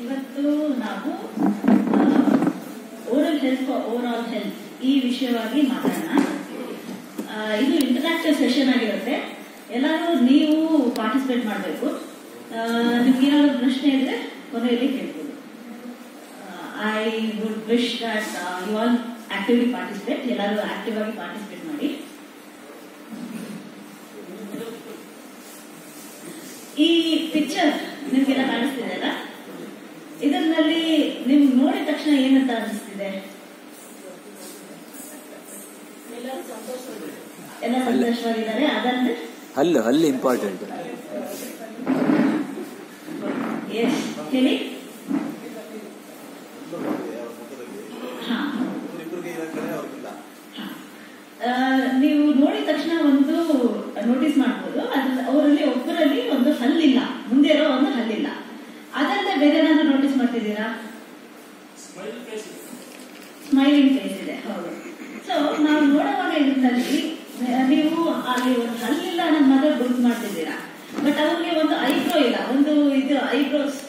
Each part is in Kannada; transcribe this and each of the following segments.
ಇವತ್ತು ನಾವು oral health for over all health ಈ ವಿಷಯವಾಗಿ ಮಾತಾಡೋಣ. ಇದು ಇಂಟರಾಕ್ಟಿವ್ ಸೆಷನ್ ಆಗಿರುತ್ತೆ. ಎಲ್ಲರೂ ನೀವು ಪಾರ್ಟಿಸಿಪೇಟ್ ಮಾಡಬೇಕು. ನಿಮ್ಗೆ ಏನಾದ್ರು ಪ್ರಶ್ನೆ ಇದ್ರೆ ಕೊನೆಯಲ್ಲಿ ಕೇಳ್ಬೋದು. I would wish that you all actively participate. ಎಲ್ಲರೂ ಆಕ್ಟಿವ್ ಆಗಿ ಪಾರ್ಟಿಸಿಪೇಟ್ ಮಾಡಿ. ಈ ಪಿಕ್ಚರ್ ನಿಮ್ಗೆಲ್ಲ ಕಾಣಿಸ್ತಿದೆ ಅಲ್ಲ? ಇದರಲ್ಲಿ ನಿಮ್ಗೆ ನೋಡಿದ ತಕ್ಷಣ ಏನಂತ ಅನಿಸ್ತಿದೆ? ಎಲ್ಲ ಸಂತೋಷವಾಗಿದ್ದಾರೆ. ಅದಲ್ಲದೆ ಹಲ್ಲು ಇಂಪಾರ್ಟೆಂಟ್. ಎಸ್, ಹೇಳಿ. ನೀವು ನೋಡಿದ ತಕ್ಷಣ ಒಂದು ನೋಟಿಸ್ ಮಾಡಬಹುದು, ಅವರಲ್ಲಿ ಒಬ್ಬರಲ್ಲಿ ಒಂದು ಹಲ್ಲಿಲ್ಲ, ಮುಂದೆ ಇರೋ ಒಂದು ಹಲ್ಲಿಲ್ಲ. ಅದಲ್ಲದೆ ಬೇರೆ ಏನಾದ್ರು ನೋಟಿಸ್ ಮಾಡ್ತಿದ್ದೀರಾ? ಸ್ಮೈಲಿಂಗ್ ಫೇಸ್ ಇದೆ. ಹೌದು. ಸೊ ನಾವು ನೋಡುವಾಗ ಇದರಲ್ಲಿ ನೀವು ಅಲ್ಲಿ ಒಂದು ಹಲ್ಲಿಲ್ಲ ಅನ್ನೋದು ಮಾತ್ರ ಗುರುತು ಮಾಡ್ತಿದ್ದೀರಾ. ಬಟ್ ಅವ್ರಿಗೆ ಒಂದು ಐಬ್ರೋ ಇಲ್ಲ, ಒಂದು ಇದು ಐಬ್ರೋಸ್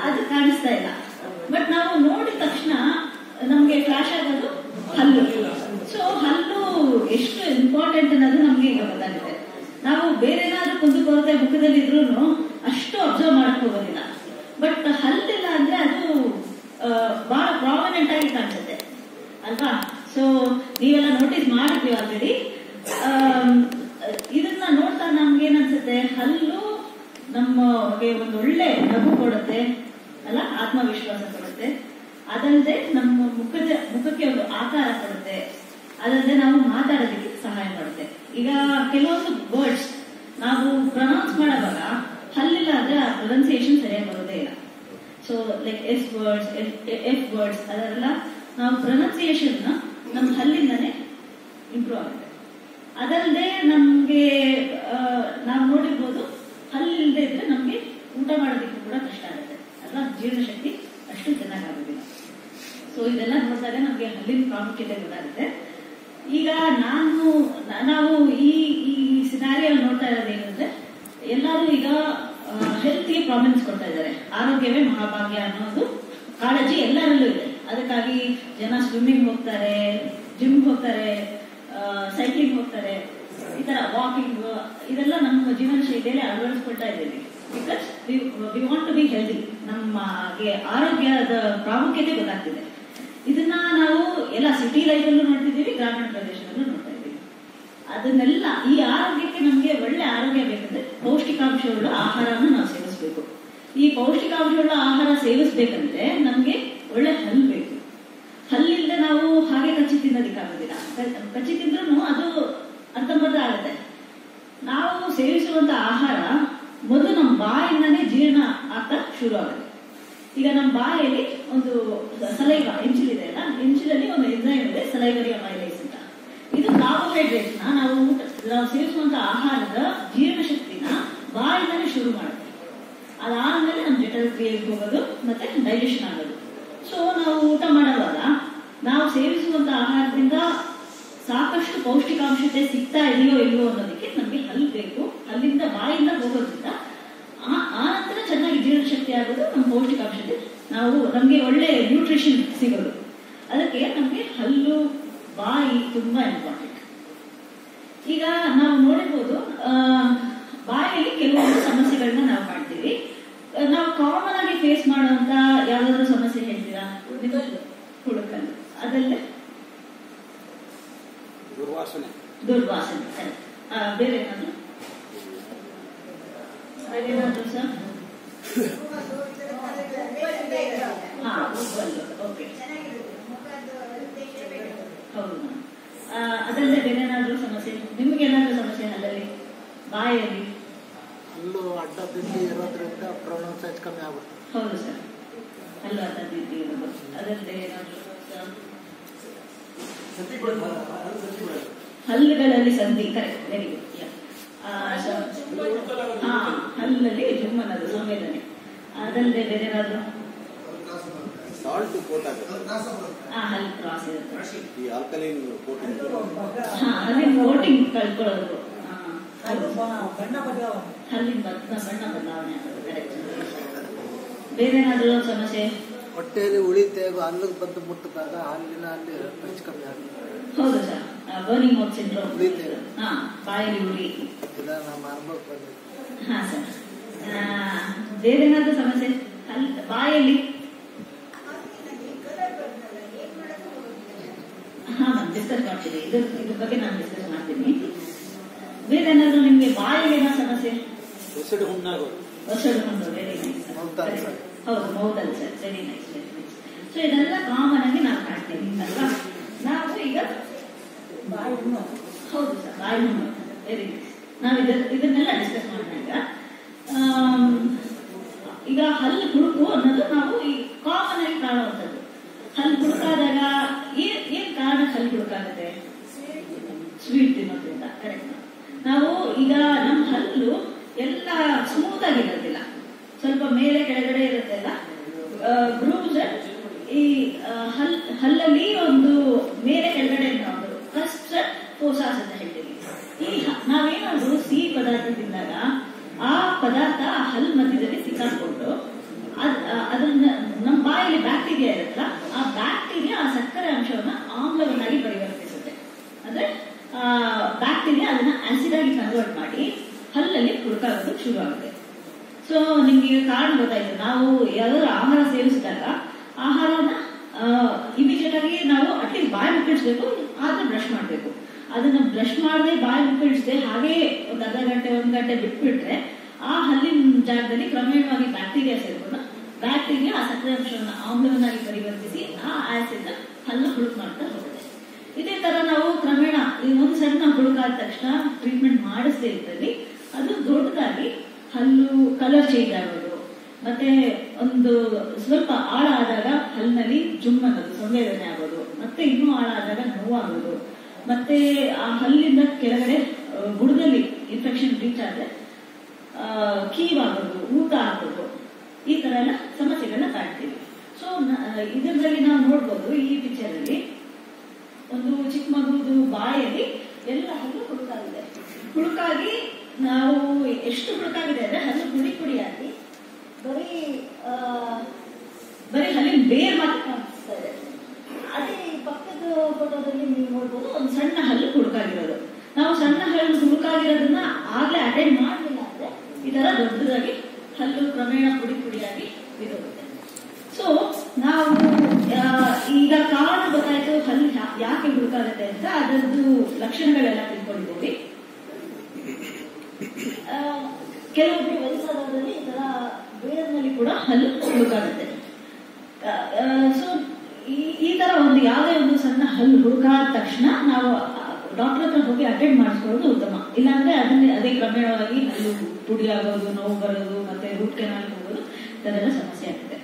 ಅದು ಕಾಣಿಸ್ತಾ ಇಲ್ಲ. ಬಟ್ ನಾವು ನೋಡಿದ ತಕ್ಷಣ ನಮ್ಗೆ ಫ್ಲಾಶ್ ಆಗೋದು ಹಲ್ಲು. ಸೊ ಹಲ್ಲು ಎಷ್ಟು ಇಂಪಾರ್ಟೆಂಟ್ ಅನ್ನೋದು ನಮ್ಗೆ ಈಗ ಗೊತ್ತಾಗುತ್ತೆ. ನಾವು ಬೇರೆ ಏನಾದ್ರೂ ಕುಂದುಕೊರತೆ ಮುಖದಲ್ಲಿ ಇದ್ರೂ ಅಷ್ಟು ಅಬ್ಸರ್ವ್ ಮಾಡಕ್ ಹೋಗೋದಿಲ್ಲ. ಬಟ್ ಹಲ್ಲಿಲ್ಲ ಅಂದ್ರೆ ಅದು ಬಹಳ ಪ್ರಾಮಿನೆಂಟ್ ಆಗಿ ಕಾಣಿಸುತ್ತೆ ಅಲ್ವಾ? ಸೊ ನೀವೆಲ್ಲ ನೋಟಿಸ್ ಮಾಡಿದ್ವಿ ಆಲ್ರೆಡಿ. ಇದನ್ನ ನೋಡ್ತಾ ನಮ್ಗೆ ಏನನ್ಸುತ್ತೆ? ಹಲ್ಲು ನಮಗೆ ಒಂದು ಒಳ್ಳೆ ನಗು ಕೊಡುತ್ತೆ ಅಲ್ಲ, ಆತ್ಮವಿಶ್ವಾಸ ಕೊಡುತ್ತೆ. ಅದಲ್ಲದೆ ನಮ್ಮ ಮುಖಕ್ಕೆ ಒಂದು ಆಕಾರ ಕೊಡುತ್ತೆ. ಅದಲ್ಲದೆ ನಾವು ಮಾತಾಡೋದಕ್ಕೆ ಸಹಾಯ ಮಾಡುತ್ತೆ. ಈಗ ಕೆಲವೊಂದು ವರ್ಡ್ಸ್ ನಾವು ಪ್ರೊನೌನ್ಸ್ ಮಾಡುವಾಗ ಹಲ್ಲಿಲ್ಲ ಅಂದ್ರೆ ಆ ಪ್ರೊನೌನ್ಸಿಯೇಷನ್ ಸರಿಯಾಗಿ ಬರೋದೇ ಇಲ್ಲ. So like S words, F words, ಅದೆಲ್ಲ ನಾವು ಪ್ರೊನೌನ್ಸಿಯೇಷನ್ ನಮ್ಮ ಹಲ್ಲಿಂದಾನೇ ಇಂಪ್ರೂವ್ ಆಗುತ್ತೆ. ಅದಲ್ಲದೆ ನಮ್ಗೆ ನಾವು ನೋಡಿರ್ಬೋದು, ಹಲ್ಲಿಲ್ಲದೆ ಇದ್ರೆ ನಮ್ಗೆ ಊಟ ಮಾಡೋದಕ್ಕೆ ಕೂಡ ಕಷ್ಟ ಆಗುತ್ತೆ ಅಲ್ವಾ? ಜೀರ್ಣಶಕ್ತಿ ಅಷ್ಟು ಚೆನ್ನಾಗಾಗೋದಿಲ್ಲ. ಸೊ ಇದೆಲ್ಲ ನೋಡಿದಾಗ ನಮ್ಗೆ ಹಲ್ಲಿನ ಪ್ರಾಮುಖ್ಯತೆ ಗೊತ್ತಾಗುತ್ತೆ. ಈಗ ನಾವು ಈ ಸಿನಾರಿಯೋ ನೋಡ್ತಾ ಇರೋದು ಏನಂದ್ರೆ, ಎಲ್ಲರೂ ಈಗ ಹೆಲ್ತ್ಗೆ ಪ್ರಾಬ್ಲಮ್ಸ್ ಕೊಡ್ತಾ ಇದ್ದಾರೆ. ಆರೋಗ್ಯವೇ ಮಹಾಭಾಗ್ಯ ಅನ್ನೋದು ಕಾಳಜಿ ಎಲ್ಲರಲ್ಲೂ ಇದೆ. ಅದಕ್ಕಾಗಿ ಜನ ಸ್ವಿಮ್ಮಿಂಗ್ ಹೋಗ್ತಾರೆ, ಜಿಮ್ ಹೋಗ್ತಾರೆ, ಸೈಕ್ಲಿಂಗ್ ಹೋಗ್ತಾರೆ, ಈ ತರ ವಾಕಿಂಗ್, ಇದೆಲ್ಲ ನಮ್ಮ ಜೀವನ ಶೈಲಿಯಲ್ಲಿ ಅಳವಡಿಸ್ಕೊಳ್ತಾ ಇದ್ದೀವಿ. Because we want to be healthy. ನಮಗೆ ಆರೋಗ್ಯದ ಪ್ರಾಮುಖ್ಯತೆ ಗೊತ್ತಾಗ್ತಿದೆ. ಇದನ್ನ ನಾವು ಎಲ್ಲ ಸಿಟಿ ಲೈಫಲ್ಲೂ ನೋಡ್ತಿದ್ದೀವಿ, ಗ್ರಾಮೀಣ ಪ್ರದೇಶದಲ್ಲೂ ನೋಡ್ತಾ ಇದ್ದೀವಿ. ಅದನ್ನೆಲ್ಲ ಈ ಆರೋಗ್ಯಕ್ಕೆ ನಮಗೆ ಒಳ್ಳೆ ಆರೋಗ್ಯ ಬೇಕಂದ್ರೆ ಪೌಷ್ಟಿಕಾಂಶವುಳ್ಳ ಆಹಾರವನ್ನು ನಾವು ಸೇವಿಸಬೇಕು. ಈ ಪೌಷ್ಟಿಕಾಂಶವುಳ್ಳ ಆಹಾರ ಸೇವಿಸಬೇಕಂದ್ರೆ ನಮ್ಗೆ ಒಳ್ಳೆ ಹಲ್ಲು ಬೇಕು. ಹಲ್ಲಿಲ್ಲದೆ ನಾವು ಹಾಗೆ ಕಚ್ಚಿ ತಿನ್ನೋದಕ್ಕಾಗೋದಿಲ್ಲ. ಕಚ್ಚಿ ತಿಂದ್ರೂ ಅದು ಅರ್ಧಂಬರ್ಧ ಆಗುತ್ತೆ. ನಾವು ಸೇವಿಸುವಂತ ಆಹಾರ ಮೊದಲು ನಮ್ಮ ಬಾಯಿಂದಾನೇ ಜೀರ್ಣ ಆಗ್ತಾ ಶುರು ಆಗುತ್ತೆ. ಈಗ ನಮ್ಮ ಬಾಯಲ್ಲಿ ಒಂದು ಸಲೈವ ಎಂಚಿಲ್ ಇದೆ ಅಲ್ಲ, ಎಂಚಿಲಲ್ಲಿ ಒಂದು ಎಂಜೈಮ್ ಇದೆ, ಸಲೈವರಿ ಅಮೈಲೇಸ್ ಅಂತ. ಇದು ಕಾರ್ಬೋಹೈಡ್ರೇಟ್ಸ್ ನಾವು ಸೇವಿಸುವಂತ ಆಹಾರದ ಜೀರ್ಣಶಕ್ತಿನ ಬಾಯಿಂದಾನೇ ಶುರು ಮಾಡುತ್ತೆ. ಅದಾದ್ಮೇಲೆ ನಮ್ಮ ಜಠರ ಕ್ರಿಯೆಗೆ ಹೋಗೋದು ಮತ್ತೆ ಡೈಜೆಷನ್ ಆಗೋದು. ಸೊ ನಾವು ಊಟ ಮಾಡುವಾಗ ನಾವು ಸೇವಿಸುವಂತ ಆಹಾರದಿಂದ ಸಾಕಷ್ಟು ಪೌಷ್ಟಿಕಾಂಶತೆ ಸಿಗ್ತಾ ಇದೆಯೋ ಇಲ್ವೋ ಅನ್ನೋದಕ್ಕೆ ನಮ್ಗೆ ಹಲ್ಲು ಬೇಕು. ಅಲ್ಲಿಂದ ಬಾಯಿಂದ ಹೋಗೋದ್ರಿಂದ ಆ ನಂತರ ಚೆನ್ನಾಗಿ ಜೀರ್ಣಶಕ್ತಿ ಆಗೋದು, ನಮ್ಮ ಪೌಷ್ಟಿಕಾಂಶತೆ ನಮ್ಗೆ ಒಳ್ಳೆ ನ್ಯೂಟ್ರಿಷನ್ ಸಿಗೋದು. ಅದಕ್ಕೆ ನಮ್ಗೆ ಹಲ್ಲು, ಬಾಯಿ ತುಂಬಾ ಇಂಪಾರ್ಟೆಂಟ್. ಈಗ ನಾವು ನೋಡಿರ್ಬೋದು, ಬಾಯಲ್ಲಿ ಕೆಲವೊಂದು ಸಮಸ್ಯೆಗಳನ್ನ ನಾವು ಕಾಣ್ತೀವಿ. ನಾವು ಕಾಮನ್ ಆಗಿ ಫೇಸ್ ಮಾಡುವಂತ ಯಾವ್ದಾದ್ರು ಸಮಸ್ಯೆ ಹೇಳ್ತೀರಾ? ಹುಡುಕಲು, ಅದಲ್ಲದೆ ದುರ್ವಾಸನೆ. ಬೇರೆ ಏನಾದ್ರು ಸರ್? ಓಕೆ, ಹೌದು. ಅದಲ್ಲದೆ ಬೇರೆ ಏನಾದ್ರು ಸಮಸ್ಯೆ? ನಿಮ್ಗೆ ಏನಾದ್ರು ಸಮಸ್ಯೆ ಹಲ್ಲಲ್ಲಿ, ಬಾಯಲ್ಲಿ? ಹಲ್ಲು ಅಡ್ಡ ಬಿದ್ದು ಇರೋದ್ರಿಂದ ಪ್ರೊನೌನ್ಸ್ ಕಮ್ಮಿ ಆಗುತ್ತೆ. ಹೌದು ಸರ್, ಹಲ್ಲು ಅಡ್ಡ ಬಿದ್ದು ಇರೋದು. ಅದಲ್ಲದೆ ಏನಾದ್ರು ಹಲ್ಲುಗಳಲ್ಲಿ ಸಂಧಿ, ಕರೆಕ್ಟ್, ವೆರಿ ಗುಡ್. ಹಲ್ಲಲ್ಲಿ ಜುಮ್ ಅನ್ನೋದು ಸಂವೇದನೆ. ಅದಲ್ಲದೆ ಬೇರೆ ಏನಾದ್ರು? ಹಲ್ಲು ಕ್ರಾಸ್ ಇರುತ್ತೆ. ಹಲ್ಲಿನ ಕೋಟಿಂಗ್ ಕಳ್ಕೊಳ್ಳೋದು. ಹಲ್ಲಿನ ಬಣ್ಣ ಬದಲಾವಣೆ ಆಗೋದು. ಕರೆಕ್ಟ್. ಬೇರೆ ಏನಾದರೂ ಸಮಸ್ಯೆ? ಹೊಟ್ಟೆಯಲ್ಲಿ ಉಳಿತೆ ಹಲ್ಲಿಗೆ ಬಂದು ಮುಟ್ಟಿದಾಗ ಹಲ್ಲಿನ ಅಲ್ಲಿ ಹೆಚ್ಚು ಕಮ್ಮಿ ಆಗುತ್ತೆ. ಹೌದು ಸರ್, ಬರ್ನಿಂಗ್ ಮೌತ್ ಸಿಂಡ್ರೋಮ್. ಉಳಿತೇವೆ. ಹಾ, ಬಾಯಲ್ಲಿ ಉಳಿ. ನಮ್ಮ ಅನುಭವಕ್ಕೆ ಬಂದಿದೆ. ಹಾ ಸರ್. ಬೇರೆ ಏನಾದರೂ ಸಮಸ್ಯೆ? ಬಾಯಲ್ಲಿ ಹಾ, ನಾನು ಡಿಸ್ಕಸ್ ಮಾಡ್ತೀನಿ. ಇದ್ರ ಬಗ್ಗೆ ನಾನು ಡಿಸ್ಕಸ್ ಮಾಡ್ತೀನಿ. ಬೇರೆ ಏನಾದರೂ ನಿಮ್ಗೆ ಬಾಯಲ್ಲಿ ಏನೋ ಸಮಸ್ಯೆ? ಒಸಡು ಹುಣ್ಣಾಗೋದು. ಒಸಡು ಹುಣ್ಣು. Very nice. ಹೌದು, mouth ulcer. Very nice, very nice. So ಇದೆಲ್ಲ ಕಾಮನ್ ಆಗಿ ನಾವು ಕಾಣ್ತೀವಿ ಅಲ್ವಾ? ನಾವು ಈಗ ಬಾಯಿ ಹುಣ್ಣು. ಹೌದು ಸರ್, ಬಾಯಿ ಹುಣ್ಣು. Very nice. ನಾವು ಇದನ್ನೆಲ್ಲ ಡಿಸ್ಕಸ್ ಮಾಡಿದಾಗ ಈಗ ಹಲ್ಲು ಹುಡುಕು ಅನ್ನೋದು ನಾವು ಈ ಕಾಮನ್ ಆಗಿ ಕಾಣುವಂಥದ್ದು. ಹಲ್ಲು ಹುಡುಕಾದಾಗ ಏನ್ ಕಾರಣ ಹಲ್ಲು ಹುಡುಕಾಗುತ್ತೆ? ಸ್ವೀಟ್ ತಿನ್ನೋದ್ರಿಂದ. ಕರೆಕ್ಟ್. ನಾವು ಈಗ ನಮ್ಮ ಹಲ್ಲು ಎಲ್ಲ ಸ್ಮೂತ್ ಆಗಿರೋದಿಲ್ಲ, ಸ್ವಲ್ಪ ಮೇಲೆ ಕೆಳಗಡೆ ಇರುತ್ತೆಲ್ಲ ಗ್ರೂವ್ಸ್. ಈ ಹಲ್ಲಲ್ಲಿ ಒಂದು ಮೇಲೆ ಕೆಳಗಡೆ ಒಂದು ಕ್ರಸ್ಟ್ ಫೋಸಾಸ್ ಅಂತ ಹೇಳ್ತೀವಿ. ಈ ನಾವೇನಾದ್ರು ಸಿಹಿ ಪದಾರ್ಥ ತಿಂದಾಗ ಆ ಪದಾರ್ಥ ಹಲ್ಲು ಮಧ್ಯದಲ್ಲಿ ಸಿಕ್ಕಾಕೊಂಡು ಅದನ್ನ ನಮ್ಮ ಬಾಯಲ್ಲಿ ಬ್ಯಾಕ್ಟೀರಿಯಾ ಇರುತ್ತಲ್ಲ, ಆ ಬ್ಯಾಕ್ಟೀರಿಯಾ ಆ ಸಕ್ಕರೆ ಅಂಶವನ್ನ ಆಮ್ಲವನ್ನಾಗಿ ಪರಿವರ್ತಿಸುತ್ತೆ. ಅಂದ್ರೆ ಬ್ಯಾಕ್ಟೀರಿಯಾ ಅದನ್ನ ಆಸಿಡ್ ಆಗಿ ಕನ್ವರ್ಟ್ ಮಾಡಿ ಹಲ್ಲಲ್ಲಿ ಹುಡುಕಾಗೋದು ಶುರು ಆಗುತ್ತೆ. ಸೊ ನಿಮ್ಗೆ ಕಾರಣ ಗೊತ್ತಾಯ್ತು. ನಾವು ಯಾವ್ದಾದ್ರು ಆಹಾರ ಸೇವಿಸಿದಾಗ ಆಹಾರನ ಇಮಿಡಿಯೇಟ್ ಆಗಿ ನಾವು ಅಟ್ಲೀಸ್ಟ್ ಬಾಯಿ ಮುಕ್ಕಿಡ್ಸ್ಬೇಕು, ಆದ್ರೆ ಬ್ರಷ್ ಮಾಡಬೇಕು. ಅದನ್ನ ಬ್ರಷ್ ಮಾಡದೆ ಬಾಯಿ ಮುಕ್ಕಿಡಿಸದೆ ಹಾಗೆ ಒಂದು ಅರ್ಧ ಗಂಟೆ 1 ಗಂಟೆ ಬಿಟ್ಬಿಟ್ರೆ ಆ ಹಲ್ಲಿನ ಜಾಗದಲ್ಲಿ ಕ್ರಮೇಣವಾಗಿ ಬ್ಯಾಕ್ಟೀರಿಯಾ ಸೇರ್ಕೊಂಡು ಬ್ಯಾಕ್ಟೀರಿಯಾ ಆ ಸಕ್ಕರೆ ಅಂಶವನ್ನು ಆಮ್ಲವನ್ನಾಗಿ ಪರಿವರ್ತಿಸಿ ಆ ಆಸಿಡ್ ಹಲ್ಲು ಹುಳುಕ್ ಮಾಡ್ತಾ ಹೋಗುತ್ತೆ. ಇದೇ ತರ ನಾವು ಕ್ರಮೇಣ ಒಂದು ಸಣ್ಣ ಹುಳುಕಾದ ತಕ್ಷಣ ಟ್ರೀಟ್ಮೆಂಟ್ ಮಾಡಿಸದೇ ಇದ್ದಲ್ಲಿ ಅದು ದೊಡ್ಡದಾಗಿ ಹಲ್ಲು ಕಲರ್ ಚೇಂಜ್ ಆಗೋದು, ಮತ್ತೆ ಒಂದು ಸ್ವಲ್ಪ ಆಳ ಆದಾಗ ಹಲ್ಲಿನಲ್ಲಿ ಜುಮ್ ಅನ್ನೋದು ಸಂವೇದನೆ ಆಗೋದು, ಮತ್ತೆ ಇನ್ನೂ ಆಳ ಆದಾಗ ನೋವಾಗೋದು, ಮತ್ತೆ ಆ ಹಲ್ಲಿಂದ ಕೆಳಗಡೆ ಬುಡದಲ್ಲಿ ಇನ್ಫೆಕ್ಷನ್ ರೀಚ್ ಆದ್ರೆ ಕೀವಾಗೋದು, ಊತ ಆಗೋದು, ಈ ತರ ಎಲ್ಲ ಸಮಸ್ಯೆಗಳನ್ನ ಕಾಣ್ತೀವಿ. ಸೊ ಇದರಲ್ಲಿ ನಾವು ನೋಡ್ಬೋದು ಈ ಪಿಕ್ಚರ್ ಅಲ್ಲಿ ಒಂದು ಚಿಕ್ಕ ಮಗುದು ಬಾಯಲ್ಲಿ ಎಲ್ಲ ಹಲ್ಲು ಹುಡುಕಾಗಿದೆ. ಹುಡುಕಾಗಿ ನಾವು ಎಷ್ಟು ಹುಡುಕಾಗಿದೆ ಅಂದ್ರೆ ಹಲ್ಲು ಪುಡಿ ಪುಡಿಯಾಗಿ ಬರೀ ಹಲ್ಲಿನ ಬೇರ್ ಮಾತ್ರ ಕಾಣಿಸ್ತಾ ಇದೆ. ಅದೇ ಪಕ್ಕದ ಫೋಟೋದಲ್ಲಿ ನೀವು ನೋಡ್ಬೋದು ಒಂದು ಸಣ್ಣ ಹಲ್ಲು ಹುಡುಕಾಗಿರೋದು. ನಾವು ಸಣ್ಣ ಹಲ್ಲು ಹುಡುಕಾಗಿರೋದನ್ನ ಆಗ್ಲೇ ಅಟೆಂಡ್ ಮಾಡಲಿಲ್ಲ ಅಂದ್ರೆ ಈ ತರ ದೊಡ್ಡದಾಗಿ ಹಲ್ಲು ಕ್ರಮೇಣ ಪುಡಿ ಪುಡಿಯಾಗಿ ಬಿಡೋಗುತ್ತೆ. ಸೊ ನಾವು ಈಗ ಕಾರಣ ಗೊತ್ತಾಯ್ತು ಹಲ್ಲು ಯಾಕೆ ಹುಡುಕಾಗುತ್ತೆ ಅಂತ, ಅದರದ್ದು ಲಕ್ಷಣಗಳೆಲ್ಲ ತಿಳ್ಕೊಂಡಿದ್ದೀವಿ. ಕೆಲವೊಬ್ಬರು ವಯಸ್ಸಾದವರಲ್ಲಿ ಈ ತರ ಬೇಡದಲ್ಲಿ ಕೂಡ ಹಲ್ಲು ಹುಡುಕಾಗುತ್ತೆ. ಸೊ ಈ ತರ ಒಂದು ಯಾವುದೇ ಒಂದು ಸಣ್ಣ ಹಲ್ಲು ಹುಡುಕಾದ ತಕ್ಷಣ ನಾವು ಡಾಕ್ಟರ್ ಹತ್ರ ಹೋಗಿ ಅಟೆಂಡ್ ಮಾಡಿಸ್ಕೊಳ್ಳೋದು ಉತ್ತಮ. ಇಲ್ಲಾಂದ್ರೆ ಅದೇ ಕ್ರಮೇಣವಾಗಿ ಹಲ್ಲು ಪುಡಿ ಆಗೋದು, ನೋವು ಬರೋದು, ಮತ್ತೆ ರೂಟ್ ಕೆನಾಲ್ ಹೋಗೋದು, ಇದೆಲ್ಲ ಸಮಸ್ಯೆ ಆಗುತ್ತೆ.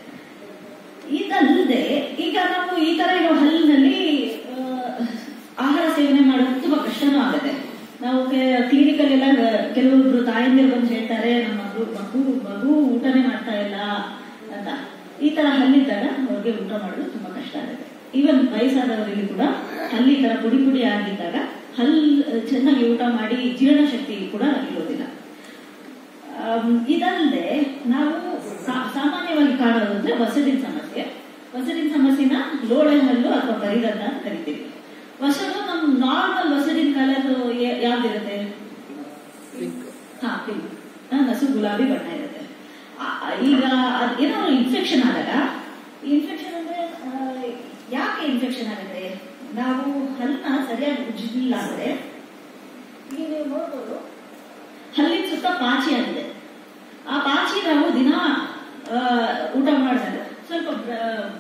ಇದಲ್ಲದೆ ಈಗ ನಾವು ಈ ತರ ಇರೋ ಹಲ್ಲಿನಲ್ಲಿ ಆಹಾರ ಸೇವನೆ ಮಾಡೋದು ತುಂಬಾ ಕಷ್ಟನೂ ಆಗುತ್ತೆ. ನಾವು ಕ್ಲಿನಿಕಲ್ ಎಲ್ಲ ಕೆಲವೊಬ್ರು ತಾಯಂದಿರು ಬಂದು ಹೇಳ್ತಾರೆ ನಮ್ಮ ಮಗು ಊಟನೇ ಮಾಡ್ತಾ ಇಲ್ಲ ಅಂತ. ಈ ತರ ಹಲ್ಲಿದ್ದಾಗ ಅವ್ರಿಗೆ ಊಟ ಮಾಡೋದು ತುಂಬಾ ಕಷ್ಟ ಆಗುತ್ತೆ. ಈವನ್ ವಯಸ್ಸಾದವರಲ್ಲಿ ಕೂಡ ಹಲ್ಲಿ ತರ ಪುಡಿ ಪುಡಿ ಆಗಿದ್ದಾಗ ಹಲ್ಲು ಚೆನ್ನಾಗಿ ಊಟ ಮಾಡಿ ಜೀರ್ಣಶಕ್ತಿ ಕೂಡ ಇರೋದಿಲ್ಲ. ಇದಲ್ಲದೆ ನಾವು ಸಾಮಾನ್ಯವಾಗಿ ಕಾಣೋದು ಅಂದ್ರೆ ವಸಡಿನ ಸಮಸ್ಯೆ. ವಸಡಿನ ಸಮಸ್ಯೆನ ಲೋಳೆ ಹಲ್ಲು ಅಥವಾ ಕರಿಗಂಧ ಅಂತ ಕರಿತೀವಿ. ವಸಡು ನಮ್ ನಾರ್ಮಲ್ ವಸಡಿನ ಕಲರ್ ಯಾವ್ದಿರುತ್ತೆ? ಹಾ, ಪಿಂಕ್, ನಸು ಗುಲಾಬಿ ಬಣ್ಣ ಇರುತ್ತೆ. ಈಗ ಏನಾದ್ರು ಇನ್ಫೆಕ್ಷನ್ ಆದಾಗ, ಇನ್ಫೆಕ್ಷನ್ ಅಂದ್ರೆ ಯಾಕೆ ಇನ್ಫೆಕ್ಷನ್ ಆಗುತ್ತೆ? ನಾವು ಹಲ್ಲನ್ನ ಸರಿಯಾಗಿ ಉಜ್ಜಿಲ್ಲ ಅಂದ್ರೆ ಈಗ ನೀವು ನೋಡ್ಬೋದು ಹಲ್ಲಿನ ಸುತ್ತ ಪಾಚಿ ಆಗಿದೆ. ಆ ಪಾಚಿ ನಾವು ದಿನ ಊಟ ಮಾಡಿದಾಗ ಸ್ವಲ್ಪ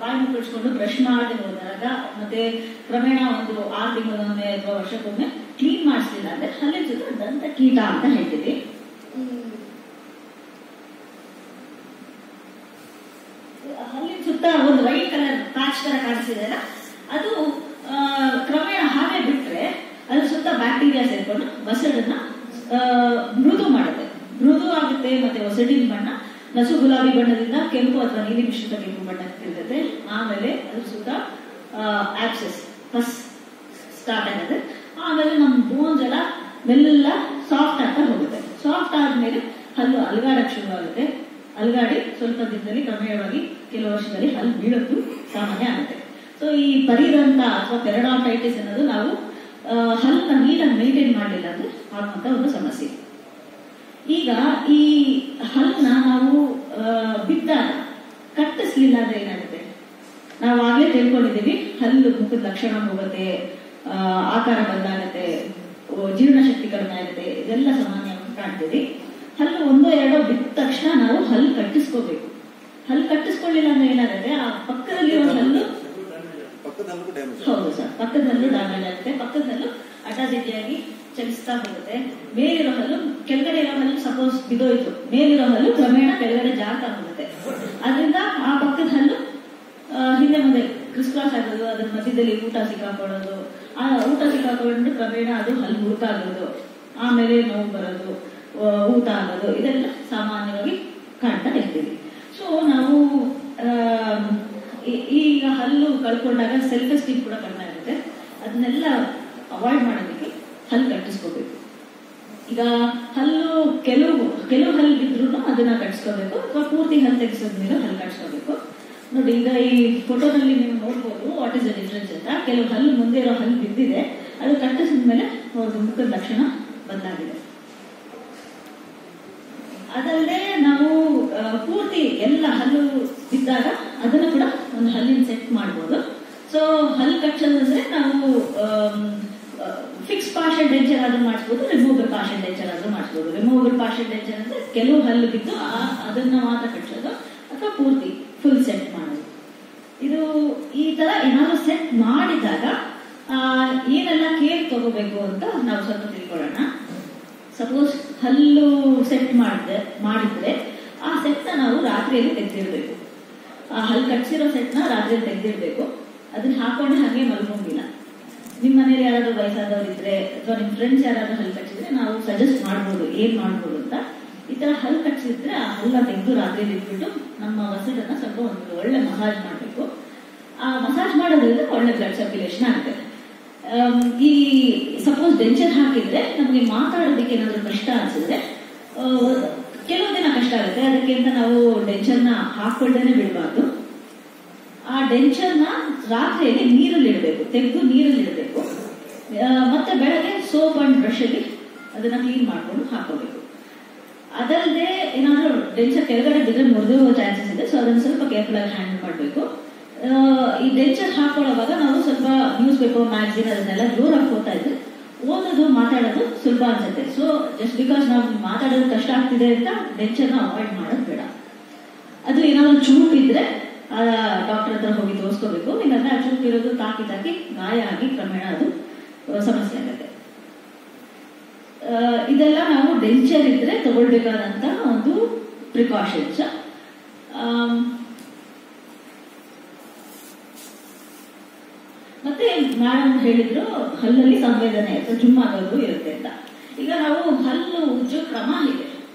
ಬಾಯಿ ಮುಚ್ಚಿಕೊಂಡು ಬ್ರಷ್ ಮಾಡದೆ ಹೋದಾಗ, ಮತ್ತೆ ಕ್ರಮೇಣ ಒಂದು 6 ತಿಂಗಳಿಗೊಮ್ಮೆ ಅಥವಾ ವರ್ಷಕ್ಕೊಮ್ಮೆ ಕ್ಲೀನ್ ಮಾಡಿಸ್ಲಿಲ್ಲ ಅಂದ್ರೆ ಹಲ್ಲಿನ ಸುತ್ತ ದಂತ ಕೀಟ ಅಂತ ಹೇಳ್ತೀವಿ. ಹಲ್ಲಿನ ಸುತ್ತ ಒಂದು ವೈಟ್ ಕಲರ್ ಪ್ಯಾಚ್ ತರ ಕಾಣಿಸಿದೆ ಅಲ್ಲ, ಅದು ಕ್ರಮೇಣ ಹಾಗೆ ಬಿಟ್ರೆ ಅದ್ರ ಸುತ್ತ ಬ್ಯಾಕ್ಟೀರಿಯಾ ಸೇರ್ಕೊಂಡು ವಸಡನ್ನ ಮೃದು ಮಾಡುತ್ತೆ, ಮೃದು ಆಗುತ್ತೆ. ಮತ್ತೆ ವಸಡಿನ ಬಣ್ಣ ನಸು ಗುಲಾಬಿ ಬಣ್ಣದಿಂದ ಕೆಂಪು ಅಥವಾ ನೀಲಿ ಮಿಶ್ರಿತ ಕೆಂಪು ಬಣ್ಣ ಇರ್ತದೆ. ಆಮೇಲೆ ಅದ್ರ ಸುತ್ತ ಆಕ್ಸೆಸ್ ಫಸ್ಟ್ ಸ್ಟಾರ್ಟ್ ಆಗುತ್ತೆ. ಆಮೇಲೆ ನಮ್ಮ ಬೋನ್ಸ್ ಎಲ್ಲ ಮೆಲ್ಲ ಸಾಫ್ಟ್ ಆಗ್ತಾ ಹೋಗುತ್ತೆ. ಸಾಫ್ಟ್ ಆದ್ಮೇಲೆ ಹಲ್ಲು ಅಲುಗಾಡಕ್ಕೆ ಶುರುವಾಗುತ್ತೆ. ಅಲುಗಾಡಿ ಸ್ವಲ್ಪ ದಿನದಲ್ಲಿ ಕ್ರಮೇಣವಾಗಿ ಕೆಲವು ವರ್ಷದಲ್ಲಿ ಹಲ್ಲು ಬೀಳೋದು ಸಾಮಾನ್ಯ ಆಗುತ್ತೆ. ಸೊ ಈ ಪರಿದಂತ ಅಥವಾ ಪೆರಡಾಂಟೈಟಿಸ್ ಅನ್ನೋದು ನಾವು ಹಲ್ಲನ್ನ ನೀಟಾಗಿ ಮೇಂಟೈನ್ ಮಾಡಲಿಲ್ಲ ಅಂದ್ರೆ ಆಗುವಂತ ಒಂದು ಸಮಸ್ಯೆ. ಈಗ ಈ ಹಲ್ಲನ್ನ ನಾವು ಬಿದ್ದಾಗ ಕಟ್ಟಿಸ್ಲಿಲ್ಲ ಅಂದ್ರೆ ಏನಾಗುತ್ತೆ? ನಾವು ಆಗ್ಲೇ ತಿಳ್ಕೊಂಡಿದ್ದೀವಿ, ಹಲ್ಲು ಮುಖದ ಲಕ್ಷಣ ಹೋಗುತ್ತೆ, ಆಕಾರ ಬದಲಾಗುತ್ತೆ, ಜೀರ್ಣಶಕ್ತಿ ಕಡಿಮೆ ಆಗುತ್ತೆ, ಇದೆಲ್ಲ ಸಾಮಾನ್ಯವಾಗಿ ಕಾಣ್ತೀವಿ. ಹಲ್ಲು ಒಂದೋ ಎರಡೋ ಬಿದ್ದ ತಕ್ಷಣ ನಾವು ಹಲ್ಲು ಕಟ್ಟಿಸ್ಕೋಬೇಕು. ಹಲ್ಲು ಕಟ್ಟಿಸ್ಕೊಳ್ಳಿಲ್ಲ ಅಂದ್ರೆ ಏನಾಗುತ್ತೆ? ಆ ಪಕ್ಕದಲ್ಲಿರೋ ಹಲ್ಲು ಹೌದು ಸರ್, ಪಕ್ಕದಲ್ಲೂ ಡ್ಯಾಮೇಜ್ ಆಗುತ್ತೆ. ಪಕ್ಕದಲ್ಲೂ ಅಡ್ಡಾದಿಡ್ಡಿಯಾಗಿ ಚಲಿಸ್ತಾ ಹೋಗುತ್ತೆ. ಮೇಲಿರೋ ಹಲ್ಲು, ಕೆಳಗಡೆ ಇರೋ ಹಲ್ಲು ಸಪೋಸ್ ಬಿದ್ದೋಯ್ತು, ಮೇಲಿರೋ ಹಲ್ಲು ಕ್ರಮೇಣ ಕೆಳಗಡೆ ಜಾಗ್ತಾ ಹೋಗುತ್ತೆ. ಅದರಿಂದ ಆ ಪಕ್ಕದ ಹಲ್ಲು ಹಿಂದೆ ಮುಂದೆ ಕ್ರಿಸ್ ಕ್ರಾಸ್ ಆಗೋದು, ಅದ್ರ ಮಧ್ಯದಲ್ಲಿ ಊಟ ಸಿಕ್ಕಾಕೊಳ್ಳೋದು, ಆ ಊಟ ಸಿಕ್ಕಾಕೊಂಡು ಕ್ರಮೇಣ ಅದು ಹಲ್ಲು ಹುಡುಕಾಗೋದು, ಆಮೇಲೆ ನೋವು ಬರೋದು, ಊತ ಆಗೋದು, ಇದೆಲ್ಲ ಸಾಮಾನ್ಯವಾಗಿ ಕಾಣ್ತಾ ಇರ್ತೀವಿ. ಸೊ ನಾವು ಈಗ ಹಲ್ಲು ಕಳ್ಕೊಂಡಾಗ ಸೆಲ್ಫ್ ಎಸ್ಟೀಮ್ ಕೂಡ ಕಡಿಮೆ ಆಗುತ್ತೆ. ಅದನ್ನೆಲ್ಲ ಅವಾಯ್ಡ್ ಮಾಡೋದಕ್ಕೆ ಹಲ್ಲು ಕಟ್ಟಿಸ್ಕೋಬೇಕು. ಈಗ ಹಲ್ಲು ಕೆಲವು ಹಲ್ಲು ಬಿದ್ರೂ ಅದನ್ನ ಕಟ್ಸ್ಕೋಬೇಕು, ಅಥವಾ ಪೂರ್ತಿ ಹಲ್ಲು ತೆಗೆಸೋದ್ಮೇಲೆ ಹಲ್ಲು ಕಟ್ಸ್ಕೋಬೇಕು. ನೋಡಿ, ಈಗ ಈ ಫೋಟೋನಲ್ಲಿ ನೀವು ನೋಡ್ಬೋದು ವಾಟ್ ಇಸ್ ದ ಡಿಫರೆನ್ಸ್ ಅಂತ. ಕೆಲವು ಹಲ್ಲು ಮುಂದೆ ಇರೋ ಹಲ್ಲು ಬಿದ್ದಿದೆ, ಅದು ಕಟ್ಟಿಸಿದ್ಮೇಲೆ ಅವ್ರದ್ದು ಮುಖದ ಲಕ್ಷಣ ಬದಲಾಗಿದೆ. ಅದಲ್ಲದೆ ನಾವು ಪೂರ್ತಿ ಎಲ್ಲ ಹಲ್ಲು ಬಿದ್ದಾಗ ಅದನ್ನು ಕೂಡ ಒಂದು ಹಲ್ಲಿನ ಸೆಟ್ ಮಾಡ್ಬೋದು. ಸೊ ಹಲ್ಲು ಕಟ್ಟೋದಂದ್ರೆ ನಾವು ಫಿಕ್ಸ್ ಪಾರ್ಷಿಯಲ್ ಡೆಂಚರ್ ಆದ್ರೂ ಮಾಡಿಸ್ಬೋದು, ರಿಮೂವಬಲ್ ಪಾರ್ಷಿಯಲ್ ಡೆಂಚರ್ ಆದ್ರೂ ಮಾಡಿಸ್ಬೋದು. ರಿಮೂವಬಲ್ ಪಾರ್ಷಿಯಲ್ ಡೆಂಚರ್ ಅಂದ್ರೆ ಕೆಲವು ಹಲ್ಲು ಬಿದ್ದು ಅದನ್ನ ಮಾತ್ರ ಕಟ್ಟೋದು, ಅಥವಾ ಪೂರ್ತಿ ಫುಲ್ ಸೆಟ್ ಮಾಡೋದು. ಇದು ಈ ತರ ಏನಾದ್ರು ಸೆಟ್ ಮಾಡಿದಾಗ ಏನೆಲ್ಲ ಕೇರ್ ತಗೋಬೇಕು ಅಂತ ನಾವು ಸ್ವಲ್ಪ ತಿಳ್ಕೊಳ್ಳೋಣ. ಸಪೋಸ್ ಹಲ್ಲು ಸೆಟ್ ಮಾಡಿದ್ರೆ ಆ ಸೆಟ್ ನ ನಾವು ರಾತ್ರಿಯಲ್ಲಿ ತೆಗೆದಿರ್ಬೇಕು. ಆ ಹಲ್ಲು ಕಟ್ಸಿರೋ ಸೆಟ್ ನ ರಾತ್ರಿಯಲ್ಲಿ ತೆಗೆದಿರ್ಬೇಕು. ಅದನ್ನ ಹಾಕೊಂಡೆ ಹಾಗೆ ಮಲ್ಕೊಂಡಿಲ್ಲ. ನಿಮ್ಮ ಮನೇಲಿ ಯಾರಾದ್ರೂ ವಯಸ್ಸಾದವ್ರು ಇದ್ರೆ ಅಥವಾ ನಿಮ್ ಫ್ರೆಂಡ್ಸ್ ಯಾರಾದ್ರೂ ಹಲ್ಲು ಕಟ್ಸಿದ್ರೆ ನಾವು ಸಜೆಸ್ಟ್ ಮಾಡ್ಬೋದು ಏನ್ ಮಾಡ್ಬೋದು ಅಂತ. ಈ ತರ ಹಲ್ಲು ಕಟ್ಸಿದ್ರೆ ಆ ಹಲ್ಲ ತೆಗೆದು ರಾತ್ರಿಯಲ್ಲಿ ಇಟ್ಬಿಟ್ಟು ನಮ್ಮ ವಸಡನ್ನ ಸ್ವಲ್ಪ ಒಂದು ಒಳ್ಳೆ ಮಸಾಜ್ ಮಾಡಬೇಕು. ಆ ಮಸಾಜ್ ಮಾಡೋದ್ರಿಂದ ಒಳ್ಳೆ ಬ್ಲಡ್ ಸರ್ಕ್ಯುಲೇಷನ್ ಆಗುತ್ತೆ. ಈ ಸಪೋಸ್ ಡೆಂಚರ್ ಹಾಕಿದ್ರೆ ನಮಗೆ ಮಾತಾಡೋದಕ್ಕೆ ಏನಾದ್ರು ಕಷ್ಟ ಅನ್ಸಿದ್ರೆ ಕೆಲವು ದಿನ ಕಷ್ಟ ಆಗುತ್ತೆ. ಅದಕ್ಕೆ ಅಂತ ನಾವು ಡೆಂಚರ್ನ ಹಾಕೊಳ್ದೇನೆ ಬಿಡಬಾರ್ದು. ಆ ಡೆಂಚರ್ನ ರಾತ್ರಿಯಲ್ಲಿ ನೀರಲ್ಲಿ ಇಡಬೇಕು, ತೆಗೆದು ನೀರಲ್ಲಿ ಇಡಬೇಕು. ಮತ್ತೆ ಬೆಳಗ್ಗೆ ಸೋಪ್ ಅಂಡ್ ಬ್ರಷ್ ಅಲ್ಲಿ ಅದನ್ನ ಕ್ಲೀನ್ ಮಾಡ್ಕೊಂಡು ಹಾಕೋಬೇಕು. ಅದಲ್ಲದೆ ಏನಾದ್ರೂ ಡೆಂಚರ್ ಕೆಳಗಡೆ ಬಿದ್ರೆ ಮುರಿದು ಚಾನ್ಸಸ್ ಇದೆ. ಸೊ ಅದನ್ನ ಸ್ವಲ್ಪ ಕೇರ್ಫುಲ್ ಆಗಿ ಹ್ಯಾಂಡಲ್ ಮಾಡಬೇಕು. ಈ ಡೆಂಚರ್ ಹಾಕೊಳ್ಳುವಾಗ ನಾವು ಸ್ವಲ್ಪ ನ್ಯೂಸ್ ಪೇಪರ್, ಮ್ಯಾಗಝಿನ್ ಅದನ್ನೆಲ್ಲ ಜೋರಾಗಿ ಓದ್ತಾ ಇದ್ರೆ ಓದೋದು ಮಾತಾಡೋದು ಸುಲಭ ಅನ್ಸುತ್ತೆ. ಸೊ ಜಸ್ಟ್ ಬಿಕಾಸ್ ನಾವು ಮಾತಾಡೋದು ಕಷ್ಟ ಆಗ್ತಿದೆ ಅಂತ ಡೆಂಚರ್ನ ಅವಾಯ್ಡ್ ಮಾಡೋದು ಬೇಡ. ಅದು ಏನಾದ್ರು ಚೂಪ್ ಇದ್ರೆ ಡಾಕ್ಟರ್ ಹತ್ರ ಹೋಗಿ ತೋರಿಸ್ಕೋಬೇಕು. ಇಲ್ಲಾಂದ್ರೆ ಆ ಚೂಪ್ ಇರೋದು ತಾಕಿ ಗಾಯ ಆಗಿ ಕ್ರಮೇಣ ಅದು ಸಮಸ್ಯೆ ಆಗುತ್ತೆ. ಇದೆಲ್ಲ ನಾವು ಡೆಂಚರ್ ಇದ್ರೆ ತಗೊಳ್ಬೇಕಾದಂತ ಒಂದು ಪ್ರಿಕಾಷನ್ಸ್. ಮತ್ತೆ ಮೇಡಮ್ ಹೇಳಿದ್ರು ಹಲ್ಲಲ್ಲಿ ಸಂವೇದನೆ ಅಥವಾ ಜುಮ್ಮಾಗೋದು ಇರುತ್ತೆ ಅಂತ. ಈಗ ನಾವು ಹಲ್ಲು ಉಜ್ಜೋ ಕ್ರಮ ಇದೆ.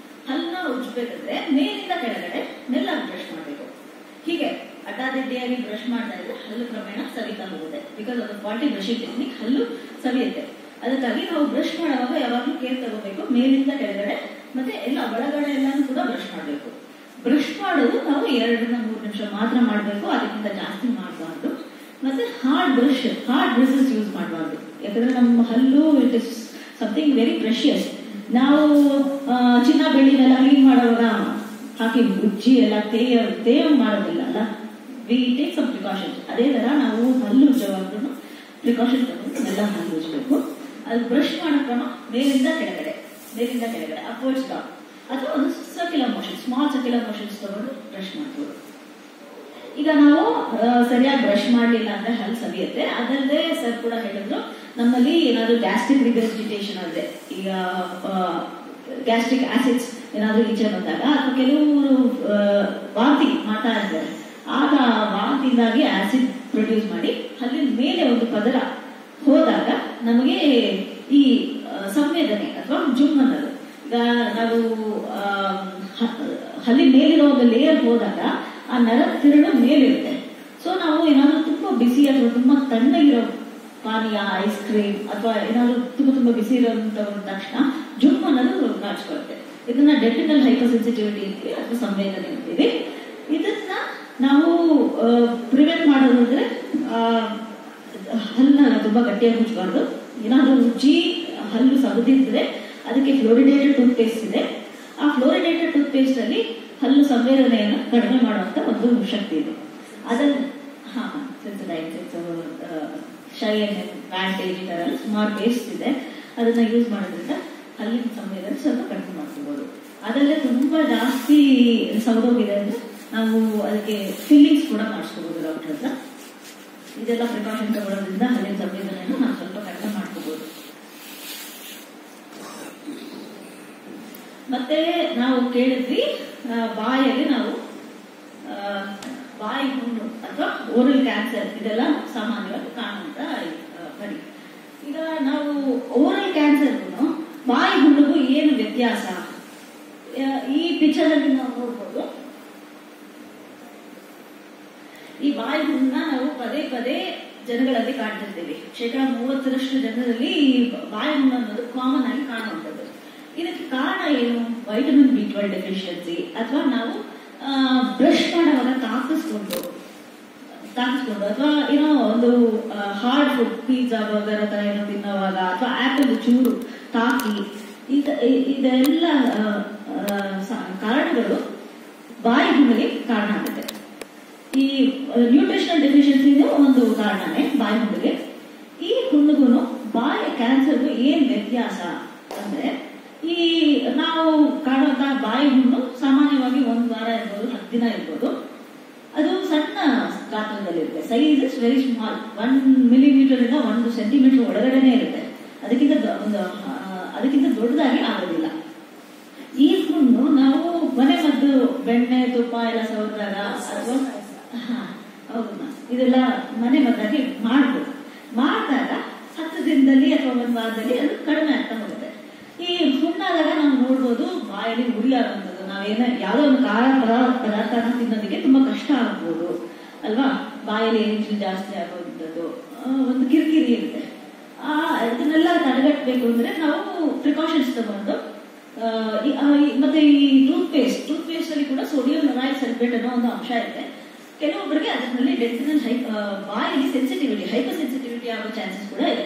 ಹಲ್ಲನ್ನ ಉಜ್ಜಬೇಕಾದ್ರೆ ಮೇಲಿಂದ ಕೆಳಗಡೆ ಮೆಲ್ಲಗೆ ಬ್ರಷ್ ಮಾಡಬೇಕು. ಹೀಗೆ ಅಡ್ಡಾದಿಡ್ಡಿಯಾಗಿ ಬ್ರಷ್ ಮಾಡ್ತಾ ಇದ್ರೆ ಹಲ್ಲು ಕ್ರಮೇಣ ಸವಿತಾ ಹೋಗುತ್ತೆ. ಬಿಕಾಸ್ ಅದು ಫಾಲ್ಟಿ ಬ್ರಷಿಂಗ್ ಟೆಕ್ನಿಕ್, ಹಲ್ಲು ಸವಿಯುತ್ತೆ. ಅದಕ್ಕಾಗಿ ನಾವು ಬ್ರಷ್ ಮಾಡುವಾಗ ಯಾವಾಗಲೂ ಕೇರ್ ತಗೋಬೇಕು. ಮೇಲಿಂದ ಕೆಳಗಡೆ ಮತ್ತೆ ಎಲ್ಲ ಒಳಗಡೆ ಎಲ್ಲಾನು ಕೂಡ ಬ್ರಷ್ ಮಾಡಬೇಕು. ಬ್ರಷ್ ಮಾಡೋದು ನಾವು 2-3 ನಿಮಿಷ ಮಾತ್ರ ಮಾಡಬೇಕು, ಅದಕ್ಕಿಂತ ಜಾಸ್ತಿ ಮಾಡಬಾರ್ದು. ಮತ್ತೆ ಹಾರ್ಡ್ ಬ್ರಷಸ್ ಯೂಸ್ ಮಾಡಬಾರ್ದು. ಯಾಕಂದ್ರೆ ನಮ್ಮ ಹಲ್ಲು it is something very precious. ನಾವು ಚಿನ್ನ ಬೆಳ್ಳಿನೆಲ್ಲ ಕ್ಲೀನ್ ಮಾಡೋವಾಗ ಹಾಕಿ ಉಜ್ಜಿ ಎಲ್ಲ ತೇಯ ಮಾಡೋದಿಲ್ಲ ಅಲ್ಲ. We take some precautions. ಅದೇ ತರ ನಾವು ಹಲ್ಲು ಉಜ್ಜುವಾಗ್ಲೂ ಪ್ರಿಕಾಷನ್ ತಗೊಂಡು ಎಲ್ಲ ಹಲ್ಲು ಉಜ್ಜಬೇಕು. ಅದು ಬ್ರಷ್ ಮಾಡೋ ಕ್ರಮ ಮೇಲಿಂದ ಕೆಳಗಡೆ ಅಪ್ವರ್ಡ್ಸ್ ಡೌನ್, ಅಥವಾ ಒಂದು circular motion, small circular motions ತಗೊಂಡು ಬ್ರಷ್ ಮಾಡ್ಬೋದು. ಈಗ ನಾವು ಸರಿಯಾಗಿ ಬ್ರಷ್ ಮಾಡಲಿಲ್ಲ ಅಂದ್ರೆ ಹಲ್ಲು ಸವಿಯುತ್ತೆ. ಅದಲ್ಲದೆ ಸರ್ ಕೂಡ ಹೇಳಿದ್ರು, ನಮ್ಮಲ್ಲಿ ಏನಾದ್ರು ಗ್ಯಾಸ್ಟ್ರಿಕ್ ರಿಗ್ರೆಜಿಟೇಷನ್ ಆದ್ರೆ, ಈಗ ಗ್ಯಾಸ್ಟ್ರಿಕ್ ಆಸಿಡ್ಸ್ ಏನಾದ್ರು ಈಚೆ ಬಂದಾಗ ಅಥವಾ ಕೆಲವರು ವಾಂತಿ ಮಾಡ್ತಾ ಇರ್ತಾರೆ, ಆಗ ವಾಂತಿಯಿಂದಾಗಿ ಆಸಿಡ್ ಪ್ರೊಡ್ಯೂಸ್ ಮಾಡಿ ಹಲ್ಲಿನ ಮೇಲೆ ಒಂದು ಪದರ ಹೋದಾಗ ನಮಗೆ ಈ ಸಂವೇದನೆ ಅಥವಾ ಜುಮ್ ಅನ್ನೋದು, ಈಗ ನಾವು ಹಲ್ಲಿನ ಮೇಲಿರೋ ಒಂದು ಲೇಯರ್ ಹೋದಾಗ ಆ ನರ ತಿರುಳು ಮೇಲಿರುತ್ತೆ. ಸೊ ನಾವು ಏನಾದ್ರು ತುಂಬಾ ಬಿಸಿ ಅಥವಾ ತುಂಬಾ ತಣ್ಣಗಿರೋ ಪಾನೀಯ, ಐಸ್ ಕ್ರೀಮ್ ಅಥವಾ ಏನಾದ್ರು ತುಂಬಾ ಬಿಸಿ ಇರೋಂತ ತಕ್ಷಣ ಜುಮ್ ಅನ್ನೋದು ಕಾಣಿಸ್ಕೊಳ್ಳುತ್ತೆ. ಇದನ್ನ ಡೆಂಟಿನಲ್ ಹೈಪರ್ಸೆನ್ಸಿಟಿವಿಟಿ ಅಂತೀವಿ ಅಥವಾ ಸಂವೇದನೆ ಅಂತೀವಿ. ಇದನ್ನ ನಾವು ಪ್ರಿವೆಂಟ್ ಮಾಡೋದಂದ್ರೆ ಹಲ್ಲನ್ನ ತುಂಬಾ ಗಟ್ಟಿಯಾಗಿ ಮುಚ್ಚಬಾರ್ದು. ಏನಾದ್ರೂ ಉಜ್ಜಿ ಹಲ್ಲು ಸವದಿದ್ರೆ ಅದಕ್ಕೆ ಫ್ಲೋರಿಡೇಟೆಡ್ ಟೂತ್ ಪೇಸ್ಟ್ ಇದೆ. ಆ ಫ್ಲೋರಿಡೇಟೆಡ್ ಟೂತ್ ಪೇಸ್ಟ್ ಅಲ್ಲಿ ಹಲ್ಲು ಸಂವೇದನೆಯನ್ನು ಕಡಿಮೆ ಮಾಡುವಂತ ಒಂದು ಶಕ್ತಿ ಇದೆ. ಅದನ್ನ ಶೈನ್, ಬ್ಯಾಂಡೇಜ್ ತರ ಸುಮಾರು ಪೇಸ್ಟ್ ಇದೆ. ಅದನ್ನ ಯೂಸ್ ಮಾಡೋದ್ರಿಂದ ಹಲ್ಲಿನ ಸಂವೇದನೆ ಸ್ವಲ್ಪ ಕಡಿಮೆ ಮಾಡ್ಕೋಬಹುದು. ಅದರಲ್ಲೇ ತುಂಬಾ ಜಾಸ್ತಿ ಸೌದೋಗಿದೆ ಅಂದ್ರೆ ನಾವು ಅದಕ್ಕೆ ಫಿಲ್ಲಿಂಗ್ಸ್ ಕೂಡ ಮಾಡಿಸ್ಕೋಬಹುದು ಡಾಕ್ಟರ್ ಹತ್ರ. ಇದೆಲ್ಲ ಪ್ರಿಕಾಷನ್ ತಗೊಳ್ಳೋದ್ರಿಂದ ಹಲ್ಲಿನ ಸಂವೇದನೆಯನ್ನು ನಾವು ಸ್ವಲ್ಪ ಕಡಿಮೆ ಮಾಡ್ಕೋಬಹುದು. ಮತ್ತೆ ನಾವು ಕೇಳಿದ್ವಿ ಬಾಯಲ್ಲಿ ನಾವು ಬಾಯಿ ಹುಣ್ಣು ಅಥವಾ ಓರಲ್ ಕ್ಯಾನ್ಸರ್ ಇದೆಲ್ಲ ಸಾಮಾನ್ಯವಾಗಿ ಕಾಣುವಂತ ಬರೀ. ಈಗ ನಾವು ಓರಲ್ ಕ್ಯಾನ್ಸರ್ಗೂ ಬಾಯಿ ಹುಣ್ಣಿಗೂ ಏನು ವ್ಯತ್ಯಾಸ? ಈ ಪಿಕ್ಚರ್ ಅಲ್ಲಿ ನಾವು ನೋಡ್ಬೋದು. ಈ ಬಾಯಿ ಹುಣ್ಣನ್ನ ನಾವು ಪದೇ ಪದೇ ಜನಗಳಲ್ಲಿ ಕಾಣ್ತಿರ್ತೀವಿ. 30% ಜನರಲ್ಲಿ ಈ ಬಾಯಿ ಹುಣ್ಣು ಅನ್ನೋದು ಕಾಮನ್ ಆಗಿ ಕಾಣುವಂಥದ್ದು. ಇದಕ್ಕೆ ಕಾರಣ ಏನು? ವೈಟಮಿನ್ B12 ಡೆಫಿಷಿಯನ್ಸಿ, ಅಥವಾ ನಾವು ಬ್ರಷ್ ಮಾಡುವಾಗ ತಾಕಿಸ್ಕೊಂಡು ಅಥವಾ ಏನೋ ಒಂದು ಹಾರ್ಡ್ ಫುಡ್, ಪಿಜ್ಜಾ, ಬರ್ಗರ್ ಅಥವಾ ಏನೋ ತಿನ್ನುವಾಗ, ಅಥವಾ ಆಪಲ್ ಚೂರು ತಾಕಿ, ಇದೆಲ್ಲ ಕಾರಣಗಳು ಬಾಯಿ ಹುಣ್ಣಿಗೆ ಕಾರಣ ಆಗುತ್ತೆ. ಈ ನ್ಯೂಟ್ರಿಷನಲ್ ಡೆಫಿಷಿಯನ್ಸಿನೂ ಒಂದು ಕಾರಣನೇ ಬಾಯಿ ಹುಣ್ಣಿಗೆ. ಈ ಹುಣ್ಣಿಗೂ ಬಾಯಿ ಕ್ಯಾನ್ಸರ್ಗೂ ಏನ್ ವ್ಯತ್ಯಾಸ ಅಂದ್ರೆ, ಈ ನಾವು ಕಾಣುವಂತ ಬಾಯಿ ಹುಣ್ಣು ಸಾಮಾನ್ಯವಾಗಿ 1 ವಾರ ಇರ್ಬೋದು, 10 ದಿನ ಇರ್ಬೋದು. ಅದು ಸಣ್ಣ ಗಾತ್ರದಲ್ಲಿರುತ್ತೆ. Size is very small, 1 millimetre ಇಂದ 1 ಸೆಂಟಿಮೀಟರ್ ಒಳಗಡೆನೆ ಇರುತ್ತೆ. ಅದಕ್ಕಿಂತ ದೊಡ್ಡದಾಗಿ ಆಗೋದಿಲ್ಲ. ಈ ಹುಣ್ಣು ನಾವು ಮನೆ ಮದ್ದು, ಬೆಣ್ಣೆ, ತುಪ್ಪ ಎಲ್ಲ ಸವರಿದಾಗ ಅಥವಾ ಇದೆಲ್ಲ ಮನೆ ಮದ್ದಾಗಿ ಮಾಡ್ಬೋದು. ಮಾಡಿದಾಗ 10 ದಿನದಲ್ಲಿ ಅಥವಾ 1 ವಾರದಲ್ಲಿ ಅದು ಕಡಿಮೆ ಆಗ್ತಾ ಹೋಗುತ್ತೆ. ಈ ಹುಣ್ಣಾದಾಗ ನಾವು ನೋಡ್ಬೋದು ಬಾಯಲ್ಲಿ ಉರಿ ಆಗುವಂಥದ್ದು. ಯಾವ್ದೋ ಒಂದು ಖಾರ ಪದಾರ್ಥನ ತಿನ್ನೋದಕ್ಕೆ ತುಂಬಾ ಕಷ್ಟ ಆಗ್ಬೋದು ಅಲ್ವಾ? ಬಾಯಲ್ಲಿ ಏನಿಂಚು ಜಾಸ್ತಿ ಆಗುವಂಥದ್ದು, ಒಂದು ಕಿರಿಕಿರಿ ಇರುತ್ತೆ. ಇದನ್ನೆಲ್ಲ ತಡೆಗಟ್ಟಬೇಕು ಅಂದ್ರೆ ನಾವು ಪ್ರಿಕಾಷನ್ಸ್ ತಗೊಂಡು, ಮತ್ತೆ ಈ ಟೂತ್ ಪೇಸ್ಟ್ ಅಲ್ಲಿ ಕೂಡ ಸೋಡಿಯಂ ಲೊರೈಡ್ ಸಲ್ಫೇಟ್ ಅನ್ನೋ ಒಂದು ಅಂಶ ಇದೆ. ಕೆಲವೊಬ್ಬರಿಗೆ ಅದರಲ್ಲಿ ಡೆಂಟಿನಲ್ ಬಾಯಲ್ಲಿ ಹೈಪರ್ ಸೆನ್ಸಿಟಿವಿಟಿ ಆಗೋ ಚಾನ್ಸಸ್ ಕೂಡ ಇದೆ.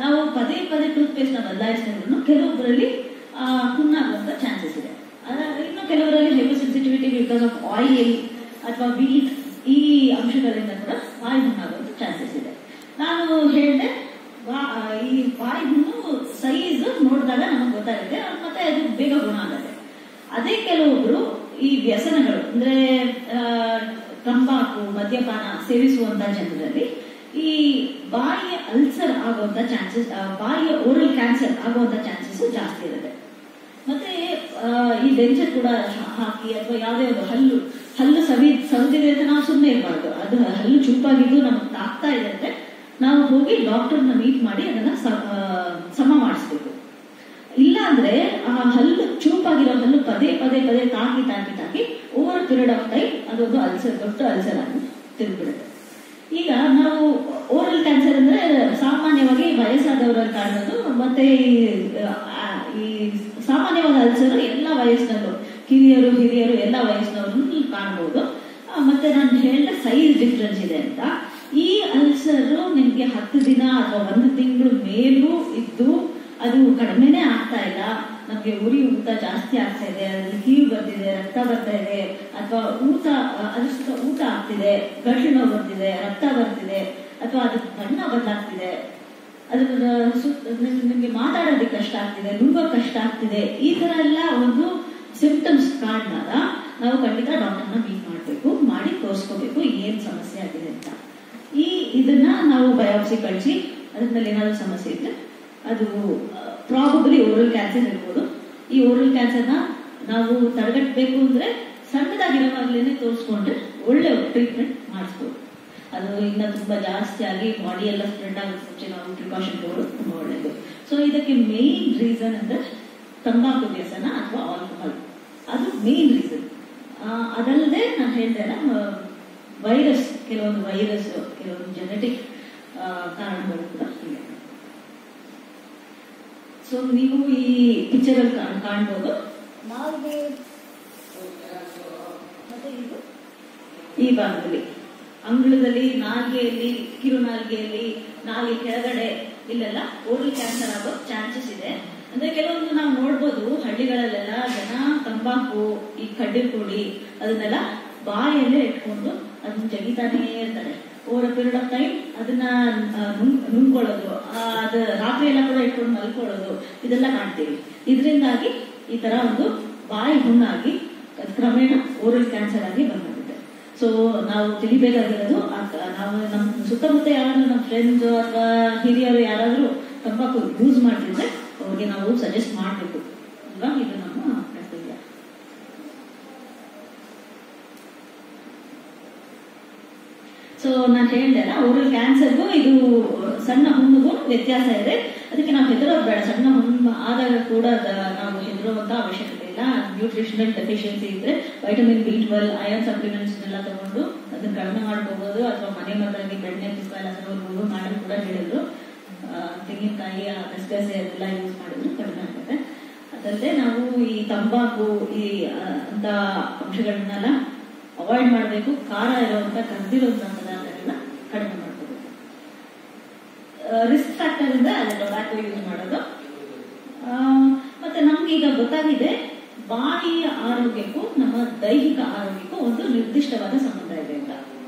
ನಾವು ಪದೇ ಪದೇ ಟೂತ್ ಪೇಸ್ಟ್ ನ ಬದಲಾಯಿಸಿದ್ರು ಕೆಲವೊಬ್ಬರಲ್ಲಿ ಹುಣ್ಣಾಗುವಂತ ಚಾನ್ಸಸ್ ಇದೆ. ಇನ್ನು ಕೆಲವರಲ್ಲಿ hyper sensitivity because of oil ಅಥವಾ ವೀಟ್, ಈ ಅಂಶಗಳಿಂದ ಕೂಡ ಬಾಯಿ ಹುಣ್ಣಾಗುವಂತ ಚಾನ್ಸಸ್ ಇದೆ. ನಾನು ಹೇಳಿದೆ ಈ ಬಾಯಿ ಹುಣ್ಣು ಸೈಜ್ ನೋಡಿದಾಗ ನಮಗೆ ಗೊತ್ತಾಗುತ್ತೆ, ಮತ್ತೆ ಅದು ಬೇಗ ಗುಣ ಆಗುತ್ತೆ. ಅದೇ ಕೆಲವೊಬ್ರು ಈ ವ್ಯಸನಗಳು ಅಂದ್ರೆ ತಂಬಾಕು, ಮದ್ಯಪಾನ ಸೇವಿಸುವಂತ ಜನರಲ್ಲಿ ಈ ಬಾಯಿಯ ಅಲ್ಸರ್ ಆಗುವಂತ ಚಾನ್ಸಸ್, ಬಾಯಿಯ ಓರಲ್ ಕ್ಯಾನ್ಸರ್ ಆಗುವಂತ ಚಾನ್ಸಸ್ ಜಾಸ್ತಿ ಇರುತ್ತೆ. ಮತ್ತೆ ಈ ಡೆಂಚರ್ ಕೂಡ ಹಾಕಿ ಅಥವಾ ಯಾವುದೇ ಒಂದು ಹಲ್ಲು ಸವಿದಿದೆ ಅಂತ ನಾವು ಸುಮ್ಮನೆ ಇರಬಾರ್ದು. ಅದು ಹಲ್ಲು ಚೂಪಾಗಿದ್ದು ನಮಗೆ ತಾಗ್ತಾ ಇದೆ ಅಂದ್ರೆ ನಾವು ಹೋಗಿ ಡಾಕ್ಟರ್ನ ಮೀಟ್ ಮಾಡಿ ಅದನ್ನ ಸಮ ಮಾಡಿಸ್ಬೇಕು. ಇಲ್ಲ ಅಂದ್ರೆ ಆ ಹಲ್ಲು ಚೂಪಾಗಿರೋ ಹಲ್ಲು ಪದೇ ಪದೇ ಪದೇ ತಾಕಿ ಓವರ್ ಪೀರಿಯಡ್ ಆಫ್ ಟೈಮ್ ಅದೊಂದು ದೊಡ್ಡ ಅಲ್ಸರ್ ಆಗಿ ತಿರುಗಿಬಿಡುತ್ತೆ. ಈಗ ನಾವು ಓರಲ್ ಕ್ಯಾನ್ಸರ್ ಅಂದ್ರೆ ಸಾಮಾನ್ಯವಾಗಿ ವಯಸ್ಸಾದವರಲ್ಲಿ ಕಾಣೋದು. ಮತ್ತೆ ಈ ಸಾಮಾನ್ಯವಾದ ಅಲ್ಸರ್ ಎಲ್ಲ ವಯಸ್ಸಿನಲ್ಲೂ, ಕಿರಿಯರು ಹಿರಿಯರು ಎಲ್ಲ ವಯಸ್ಸಿನವರು ಕಾಣಬಹುದು. ಮತ್ತೆ ನಾನು ಹೇಳಿದ ಸೈಜ್ ಡಿಫ್ರೆನ್ಸ್ ಇದೆ ಅಂತ. ಈ ಅಲ್ಸರ್ ನಿಮ್ಗೆ 10 ದಿನ ಅಥವಾ 1 ತಿಂಗಳು ಮೇಲೂ ಇದ್ದು ಅದು ಕಡಿಮೆನೆ ಆಗ್ತಾ ಇಲ್ಲ, ನಮ್ಗೆ ಉರಿ ಊತ ಜಾಸ್ತಿ ಆಗ್ತಾ ಇದೆ, ಅದ್ರಲ್ಲಿ ಕೀವು ಬರ್ತಿದೆ, ರಕ್ತ ಬರ್ತಾ ಇದೆ, ಅಥವಾ ಊಟ ಆಗ್ತಿದೆ, ಗಂಟಲು ನೋವು ಬರ್ತಿದೆ, ರಕ್ತ ಬರ್ತಿದೆ, ಅಥವಾ ಅದಕ್ಕೆ ಬಣ್ಣ ಬದಲಾಗ್ತಿದೆ, ನಿಮ್ಗೆ ಮಾತಾಡೋದಕ್ಕೆ ಕಷ್ಟ ಆಗ್ತಿದೆ, ನುಂಗೋಕ್ ಕಷ್ಟ ಆಗ್ತಿದೆ, ಈ ತರ ಎಲ್ಲ ಒಂದು ಸಿಂಪ್ಟಮ್ಸ್ ಕಾರಣಾಗ ನಾವು ಖಂಡಿತ ಡಾಕ್ಟರ್ನ ಮೀಟ್ ಮಾಡಬೇಕು, ಮಾಡಿ ತೋರಿಸ್ಕೋಬೇಕು ಏನ್ ಸಮಸ್ಯೆ ಆಗಿದೆ ಅಂತ. ಇದನ್ನ ನಾವು ಬಯಾಪ್ಸಿ ಕಳಿಸಿ ಅದ್ರ ಮೇಲೆ ಏನಾದ್ರು ಸಮಸ್ಯೆ ಇದ್ರೆ ಅದು ಪ್ರಾಬಬಲಿ ಓರಲ್ ಕ್ಯಾನ್ಸರ್ ಇರ್ಬೋದು. ಈ ಓರಲ್ ಕ್ಯಾನ್ಸರ್ನ ನಾವು ತಡೆಗಟ್ಟಬೇಕು ಅಂದ್ರೆ ಸಣ್ಣದಾಗಿರೋವಾಗ್ಲೇನೆ ತೋರಿಸ್ಕೊಂಡ್ರೆ ಒಳ್ಳೆ ಟ್ರೀಟ್ಮೆಂಟ್ ಮಾಡಿಸ್ಬೋದು. ಅದು ಇನ್ನ ತುಂಬಾ ಜಾಸ್ತಿ ಆಗಿ ಬಾಡಿ ಎಲ್ಲ ಸ್ಪ್ರೆಡ್ ಆಗೋದು ಮುಂಚೆ ನಾವು ಪ್ರಿಕಾಷನ್ ತಗೊಳ್ಳೋದು ತುಂಬಾ ಒಳ್ಳೇದು. ಸೊ ಇದಕ್ಕೆ ಮೇನ್ ರೀಸನ್ ಅಂದ್ರೆ ತಂಬಾಕು ವ್ಯಸನ ಅಥವಾ ಆಲ್ಕೋಹಾಲ್, ಅದು ಮೇನ್ ರೀಸನ್. ಅದಲ್ಲದೆ ನಾನು ಹೇಳ್ದೆ ವೈರಸ್, ಕೆಲವೊಂದು ಜೆನೆಟಿಕ್ ಕಾರಣಗಳು ಕೂಡ ಇದೆ. ಸೊ ನೀವು ಈ ಪಿಕ್ಚರ್ ಅಲ್ಲಿ ಕಾಣ್ಬೋದು. ನಾಲ್ಗೆ ಮತ್ತೆ ಇದು ಈ ಭಾಗದಲ್ಲಿ ಅಂಗಳದಲ್ಲಿ, ನಾಲ್ಗೆಯಲ್ಲಿ, ಕಿರುನಾಲ್ಗೆಯಲ್ಲಿ, ನಾಲ್ಗೆ ಕೆಳಗಡೆ ಇಲ್ಲೆಲ್ಲ ಓರಲ್ ಕ್ಯಾನ್ಸರ್ ಆಗೋ ಚಾನ್ಸಸ್ ಇದೆ. ಅಂದ್ರೆ ಕೆಲವೊಂದು ನಾವು ನೋಡ್ಬೋದು ಹಳ್ಳಿಗಳಲ್ಲೆಲ್ಲ ಜನ ತಂಬಾಕು, ಈ ಕಡ್ಡಿ ಪುಡಿ ಅದನ್ನೆಲ್ಲ ಬಾಯಲ್ಲೇ ಇಟ್ಕೊಂಡು ಅದನ್ನ ಜಗಿತಾನೇ ಇರ್ತಾರೆ. Over a period of time ಅದನ್ನ ನುಂಗ್ಕೊಳ್ಳೋದು, ಅದು ರಾತ್ರಿ ಎಲ್ಲ ಕೂಡ ಇಟ್ಕೊಂಡು ಮಲ್ಕೊಳ್ಳೋದು, ಇದೆಲ್ಲ ಕಾಣ್ತೀವಿ. ಇದರಿಂದಾಗಿ ಈ ತರ ಒಂದು ಬಾಯಿ ಹುಣ್ಣಾಗಿ ಕ್ರಮೇಣ ಓರಲ್ ಕ್ಯಾನ್ಸರ್ ಆಗಿ ಬಂದ್ಬಿಡುತ್ತೆ. ಸೊ ನಾವು ತಿಳಿಬೇಕಾಗಿರೋದು, ನಾವು ನಮ್ಮ ಸುತ್ತಮುತ್ತ ಯಾರಾದ್ರೂ ನಮ್ಮ ಫ್ರೆಂಡ್ಸ್ ಅಥವಾ ಹಿರಿಯರು ಯಾರಾದ್ರೂ ತಂಬಾಕು ಯೂಸ್ ಮಾಡ್ತಿದ್ರೆ ಅವ್ರಿಗೆ ನಾವು ಸಜೆಸ್ಟ್ ಮಾಡಬೇಕು ಅಲ್ವಾ. ಇದು ನಮ್ಮ ಕರ್ತವ್ಯ. ಸೊ ನಾನು ಹೇಳಿದೆಲ್ಲ, ಓರಲ್ ಕ್ಯಾನ್ಸರ್ಗೂ ಇದು ಸಣ್ಣ ಹುಣ್ಣಿಗೂ ವ್ಯತ್ಯಾಸ ಇದೆ. ಅದಕ್ಕೆ ನಾವು ಹೆದರೋದು ಬೇಡ. ಸಣ್ಣ ಹುಣ್ಣು ಆದಾಗ ಕೂಡ ನಾವು ಹೆದರುವಂತ ಅವಶ್ಯಕತೆ ಇಲ್ಲ. ನ್ಯೂಟ್ರಿಷನಲ್ ಡೆಫಿಷಿಯನ್ಸಿ ಇದ್ರೆ ವೈಟಮಿನ್ B12, ಐರನ್ ಸಪ್ಲಿಮೆಂಟ್ಸ್ ಎಲ್ಲ ತಗೊಂಡು ಅದನ್ನ ಕಡಿಮೆ ಮಾಡ್ಕೋಬಹುದು. ಅಥವಾ ಮನೆ ಮದ್ದಾಗಿ ಬೆಣ್ಣೆ, ತುಪ್ಪ ಎಲ್ಲ ತಗೊಂಡು ಮಾಡಲು ಕೂಡ ಹೇಳಿದ್ರು. ತೆಂಗಿನಕಾಯಿ, ಗಸಗಸೆ ಅದೆಲ್ಲ ಯೂಸ್ ಮಾಡಿದ್ರು ಕಡಿಮೆ ಆಗುತ್ತೆ. ಅದಲ್ಲದೆ ನಾವು ಈ ತಂಬಾಕು, ಈ ಅಂತ ಅಂಶಗಳನ್ನೆಲ್ಲ ಅವಾಯ್ಡ್ ಮಾಡಬೇಕು. ಖಾರ ಇರುವಂತ, ಕರ್ದಿರುವಂತಹ ಪದಾರ್ಥಗಳನ್ನ ಕಡಿಮೆ ಮಾಡ್ಕೋಬೇಕು. ರಿಸ್ಕ್ ಫ್ಯಾಕ್ಟರ್ ಇಂದ ಅದು ಟೊಬ್ಯಾಕೋ ಯೂಸ್ ಮಾಡೋದು. ಮತ್ತೆ ನಮ್ಗೆ ಈಗ ಗೊತ್ತಾಗಿದೆ, ಬಾಯಿಯ ಆರೋಗ್ಯಕ್ಕೂ ನಮ್ಮ ದೈಹಿಕ ಆರೋಗ್ಯಕ್ಕೂ ಒಂದು ನಿರ್ದಿಷ್ಟವಾದ ಸಂಬಂಧ ಇದೆ ಅಂತ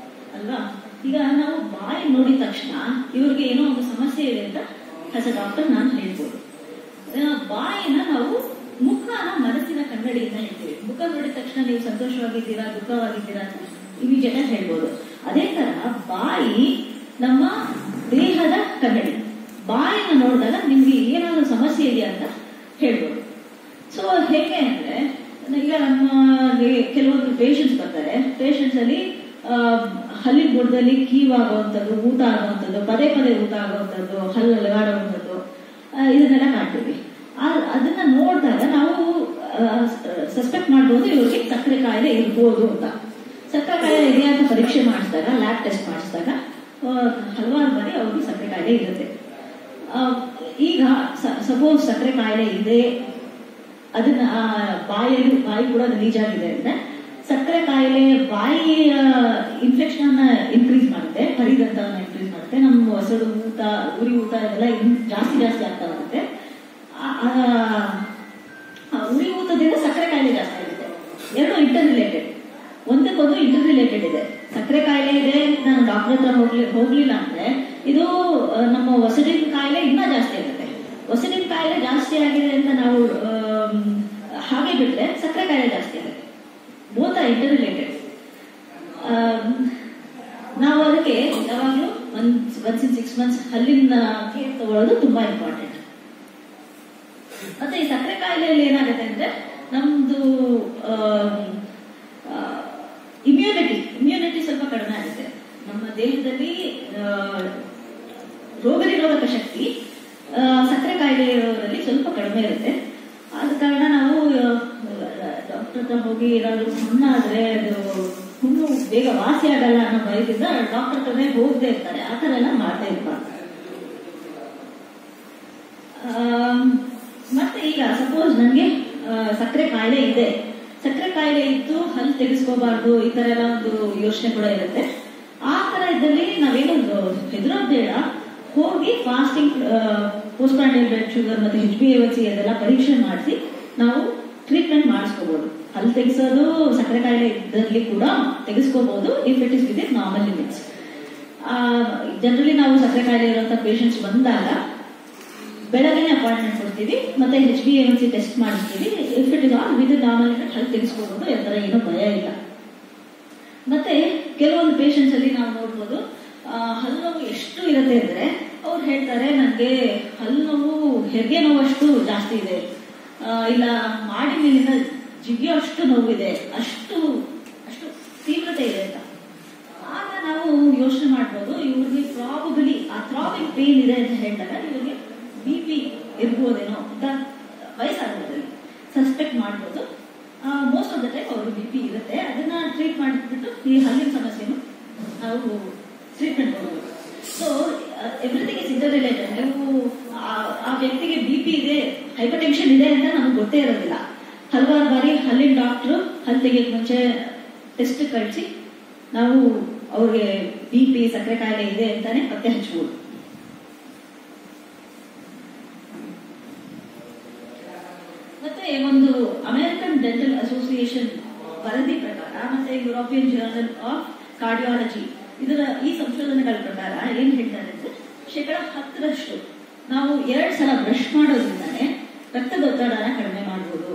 ಅಲ್ವಾ. ಈಗ ನಾವು ಬಾಯಿ ನೋಡಿದ ತಕ್ಷಣ ಇವ್ರಿಗೆ ಏನೋ ಒಂದು ಸಮಸ್ಯೆ ಇದೆ ಅಂತ ಆಸ್ ಅ ಡಾಕ್ಟರ್ ನಾನು ಹೇಳ್ಬೋದು. ಬಾಯಿನ ನಾವು ಮುಖನ ಮನಸ್ಸಿನ ಕನ್ನಡಿಯಿಂದ ಹೇಳ್ತೀವಿ. ಮುಖ ನೋಡಿದ ತಕ್ಷಣ ನೀವು ಸಂತೋಷವಾಗಿದ್ದೀರಾ, ದುಃಖವಾಗಿದ್ದೀರಾ ಅಂತ ಇಮಿಡಿಯೇಟ್ ಆಗಿ ಹೇಳ್ಬೋದು. ಅದೇ ತರ ಬಾಯಿ ನಮ್ಮ ದೇಹದ ಕನ್ನಡಿ. ಬಾಯಿನ ನೋಡಿದಾಗ ನಿಮ್ಗೆ ಏನಾದ್ರು ಸಮಸ್ಯೆ ಇದೆಯಾ ಅಂತ ಹೇಳ್ಬೋದು. ಸೊ ಹೇಗೆ ಅಂದ್ರೆ, ಈಗ ನಮ್ಮ ಕೆಲವೊಂದು ಪೇಷಂಟ್ಸ್ ಬರ್ತಾರೆ. ಪೇಷಂಟ್ಸ್ ಅಲ್ಲಿ ಹಲ್ಲಿನ ಬುಡದಲ್ಲಿ ಕೀವಾಗುವಂಥದ್ದು, ಊತ ಆಗುವಂಥದ್ದು, ಪದೇ ಪದೇ ಊತ ಆಗುವಂಥದ್ದು, ಹಲ್ಲು ಅಲಗಾಡುವಂಥದ್ದು, ಇದನ್ನೆಲ್ಲ ಕಾಣ್ತೀವಿ. ಅದನ್ನ ನೋಡಿದಾಗ ನಾವು ಸಸ್ಪೆಕ್ಟ್ ಮಾಡ್ಬೋದು ಇವ್ರಿಗೆ ಸಕ್ಕರೆ ಕಾಯಿಲೆ ಇರ್ಬೋದು ಅಂತ. ಸಕ್ಕರೆ ಕಾಯಿಲೆ ಇದೆಯಾ ಅಂತ ಪರೀಕ್ಷೆ ಮಾಡಿಸಿದಾಗ, ಲ್ಯಾಬ್ ಟೆಸ್ಟ್ ಮಾಡಿಸಿದಾಗ ಹಲವಾರು ಬಾರಿ ಅವ್ರಿಗೆ ಸಕ್ಕರೆ ಕಾಯಿಲೆ ಇರುತ್ತೆ. ಈಗ ಸಪೋಸ್ ಸಕ್ಕರೆ ಕಾಯಿಲೆ ಇದೆ, ಅದನ್ನ ಬಾಯಿ ಕೂಡ ರಿಲೀಸ್ ಆಗಿದೆ ಅಂದ್ರೆ ಸಕ್ಕರೆ ಕಾಯಿಲೆ ಬಾಯಿಯ ಇನ್ಫೆಕ್ಷನ್ ಅನ್ನ ಇನ್ಕ್ರೀಸ್ ಮಾಡುತ್ತೆ, ಹರಿದಂತವನ್ನ ಇನ್ಕ್ರೀಸ್ ಮಾಡುತ್ತೆ. ನಮ್ಮ ಹೊಸಡು, ಊತ, ಉರಿ ಊತ ಇದೆಲ್ಲ ಜಾಸ್ತಿ ಆಗ್ತಾ ಬರುತ್ತೆ. ಉರಿ ಊತದಿಂದ ಸಕ್ಕರೆ ಕಾಯಿಲೆ ಜಾಸ್ತಿ ಆಗುತ್ತೆ. ಎರಡು ಇಂಟರ್ ರಿಲೇಟೆಡ್, ಒಂದಕ್ಕೊಂದು ಇಂಟರ್ ರಿಲೇಟೆಡ್ ಇದೆ. ಸಕ್ಕರೆ ಕಾಯಿಲೆ ಇದೆ, ನಾನು ಡಾಕ್ಟರ್ ಹತ್ರ ಹೋಗ್ಲಿಲ್ಲ ಅಂದ್ರೆ ಇದು ನಮ್ಮ ಹೊಸಡಿನ ಕಾಯಿಲೆ ಇನ್ನೂ ಜಾಸ್ತಿ ಆಗುತ್ತೆ. ಹೊಸಡಿನ ಕಾಯಿಲೆ ಜಾಸ್ತಿ ಆಗಿದೆ ಅಂತ ನಾವು ಹಾಗೆ ಬಿಟ್ರೆ ಸಕ್ಕರೆ ಕಾಯಿಲೆ ಜಾಸ್ತಿ ಆಗುತ್ತೆ. Both are inter related. ನಾವು ಅದಕ್ಕೆ ಯಾವಾಗಲೂ once in 6 months ಹಲ್ಲಿನ ಕೇರ್ ತಗೊಳ್ಳೋದು ತುಂಬಾ ಇಂಪಾರ್ಟೆಂಟ್. ಮತ್ತೆ ಈ ಸಕ್ಕರೆ ಕಾಯಿಲೆಯಲ್ಲಿ ಏನಾಗುತ್ತೆ ಅಂದ್ರೆ ನಮ್ದು ಇಮ್ಯುನಿಟಿ ಸ್ವಲ್ಪ ಕಡಿಮೆ ಆಗುತ್ತೆ. ನಮ್ಮ ದೇಹದಲ್ಲಿ ರೋಗ ನಿರೋಧಕ ಶಕ್ತಿ ಸಕ್ಕರೆ ಕಾಯಿಲೆ ಇರೋದ್ರಲ್ಲಿ ಸ್ವಲ್ಪ ಕಡಿಮೆ ಇರುತ್ತೆ. ಆದ ಕಾರಣ ನಾವು ಡಾಕ್ಟರ್ ಹತ್ರ ಹೋಗಿ ಏನಾದ್ರು ಹುಣ್ಣಾದ್ರೆ ಅದು ಹುಣ್ಣು ಬೇಗ ವಾಸಿ ಆಗಲ್ಲ ಅನ್ನೋ ಭಯದಿಂದ ಡಾಕ್ಟರ್ ಹತ್ರನೇ ಹೋಗದೆ ಇರ್ತಾರೆ. ಆ ತರ ಎಲ್ಲ ಮಾಡ್ತಾ ಇರ್ಬಾರ್ದು. ಮತ್ತೆ ಈಗ ಸಪೋಸ್ ನನಗೆ ಸಕ್ಕರೆ ಕಾಯಿಲೆ ಇದೆ, ಸಕ್ಕರೆ ಕಾಯಿಲೆ ಇದ್ದು ಹಲ್ಲು ತೆಗೆಸ್ಕೋಬಾರ್ದು, ಈ ತರ ಎಲ್ಲ ಒಂದು ಯೋಚನೆ ಕೂಡ ಇರುತ್ತೆ. ಆ ತರ ಇದ್ದಲ್ಲಿ ನಾವೇನು ಹೆದರೋದು ಬೇಡ. ಹೋಗಿ fasting, post prandial blood sugar ಮತ್ತೆ HbA1c ಅದೆಲ್ಲ ಪರೀಕ್ಷೆ ಮಾಡಿಸಿ ನಾವು ಟ್ರೀಟ್ಮೆಂಟ್ ಮಾಡಿಸ್ಕೋಬಹುದು. ಹಲ್ಲು ತೆಗೆಸೋದು ಸಕ್ಕರೆ ಕಾಯಿಲೆ ಇದ್ದಲ್ಲಿ ಕೂಡ ತೆಗೆಸ್ಕೋಬಹುದು if it is with normal limits. Generally ನಾವು ಸಕ್ಕರೆ ಕಾಯಿಲೆ ಇರುವಂತಹ ಪೇಷಂಟ್ಸ್ ಬಂದಾಗ ಬೆಳಗ್ಗೆ ಅಪಾಯಿಂಟ್ಮೆಂಟ್ ಕೊಡ್ತೀವಿ, ಮತ್ತೆ HbA1c ಟೆಸ್ಟ್ ಮಾಡಿಸ್ತೀವಿ. If it is all with normal limit ಹಲ್ಲು ತೆಗೆಸ್ಕೋಬಹುದು, ಅದರ ಏನೂ ಭಯ ಇಲ್ಲ. ಮತ್ತೆ ಕೆಲವೊಂದು ಪೇಷಂಟ್ಸ್ ಅಲ್ಲಿ ನಾವು ನೋಡ್ಬೋದು ಹಲ್ಲು ನೋವು ಎಷ್ಟು ಇರುತ್ತೆ ಅಂದ್ರೆ ಅವ್ರು ಹೇಳ್ತಾರೆ ನನಗೆ ಹಲ್ಲು ನೋವು ಹೆರಿಗೆ ನೋವಷ್ಟು ಜಾಸ್ತಿ ಇದೆ, ಇಲ್ಲ ಮಾಡಿ ಮೇಲಿಂದ ಜಿಗಿಯೋಷ್ಟು ನೋವಿದೆ, ಅಷ್ಟು ತೀವ್ರತೆ ಇದೆ ಅಂತ. ಆಗ ನಾವು ಯೋಚನೆ ಮಾಡ್ಬೋದು ಇವ್ರಿಗೆ ಪ್ರಾಬಬಲಿ ಆ ಥ್ರಾಬಿಂಗ್ ಪೇನ್ ಇದೆ ಅಂತ ಹೇಳಿದಾಗ ಇವ್ರಿಗೆ BP ಇರ್ಬೋದೇನೋ ಅಂತ ವಯಸ್ಸಾಗೋದ್ರಲ್ಲಿ ಸಸ್ಪೆಕ್ಟ್ ಮಾಡ್ಬೋದು. ಮೋಸ್ಟ್ ಆಫ್ ದ ಟೈಮ್ ಅವ್ರಿಗೆ BP ಇರುತ್ತೆ. ಅದನ್ನ ಟ್ರೀಟ್ ಮಾಡಿಬಿಟ್ಟು ಈ ಹಲ್ಲಿನ ಸಮಸ್ಯೆನು ನಾವು ಟ್ರೀಟ್ಮೆಂಟ್ ಕೊಡ್ಬೋದು. So everything is inter related. ನೀವು ಆ ವ್ಯಕ್ತಿಗೆ BP ಇದೆ ಮುಂಚೆ ಟೆಸ್ಟ್ ಕಳಿಸಿ ನಾವು ಅವ್ರಿಗೆ BP ಸಕ್ಕರೆ ಕಾಯಿಲೆ ಇದೆ ಅಂತಾನೆ ಪತ್ತೆ ಹಚ್ಚಬಹುದು. ಮತ್ತೆ ಒಂದು ಅಮೆರಿಕನ್ ಡೆಂಟಲ್ ಅಸೋಸಿಯೇಷನ್ ವರದಿ ಪ್ರಕಾರ ಮತ್ತೆ ಯುರೋಪಿಯನ್ ಜರ್ನಲ್ ಆಫ್ ಕಾರ್ಡಿಯಾಲಜಿ ಇದರ ಈ ಸಂಶೋಧನೆಗಳ ಪ್ರಕಾರ ಏನ್ ಹೇಳ್ತಾರೆ ಅಂದ್ರೆ 10% ನಾವು 2 ಸಲ ಬ್ರಷ್ ಮಾಡೋದ್ರಿಂದಾನೆ ರಕ್ತದೊತ್ತಡನ ಕಡಿಮೆ ಮಾಡಬಹುದು,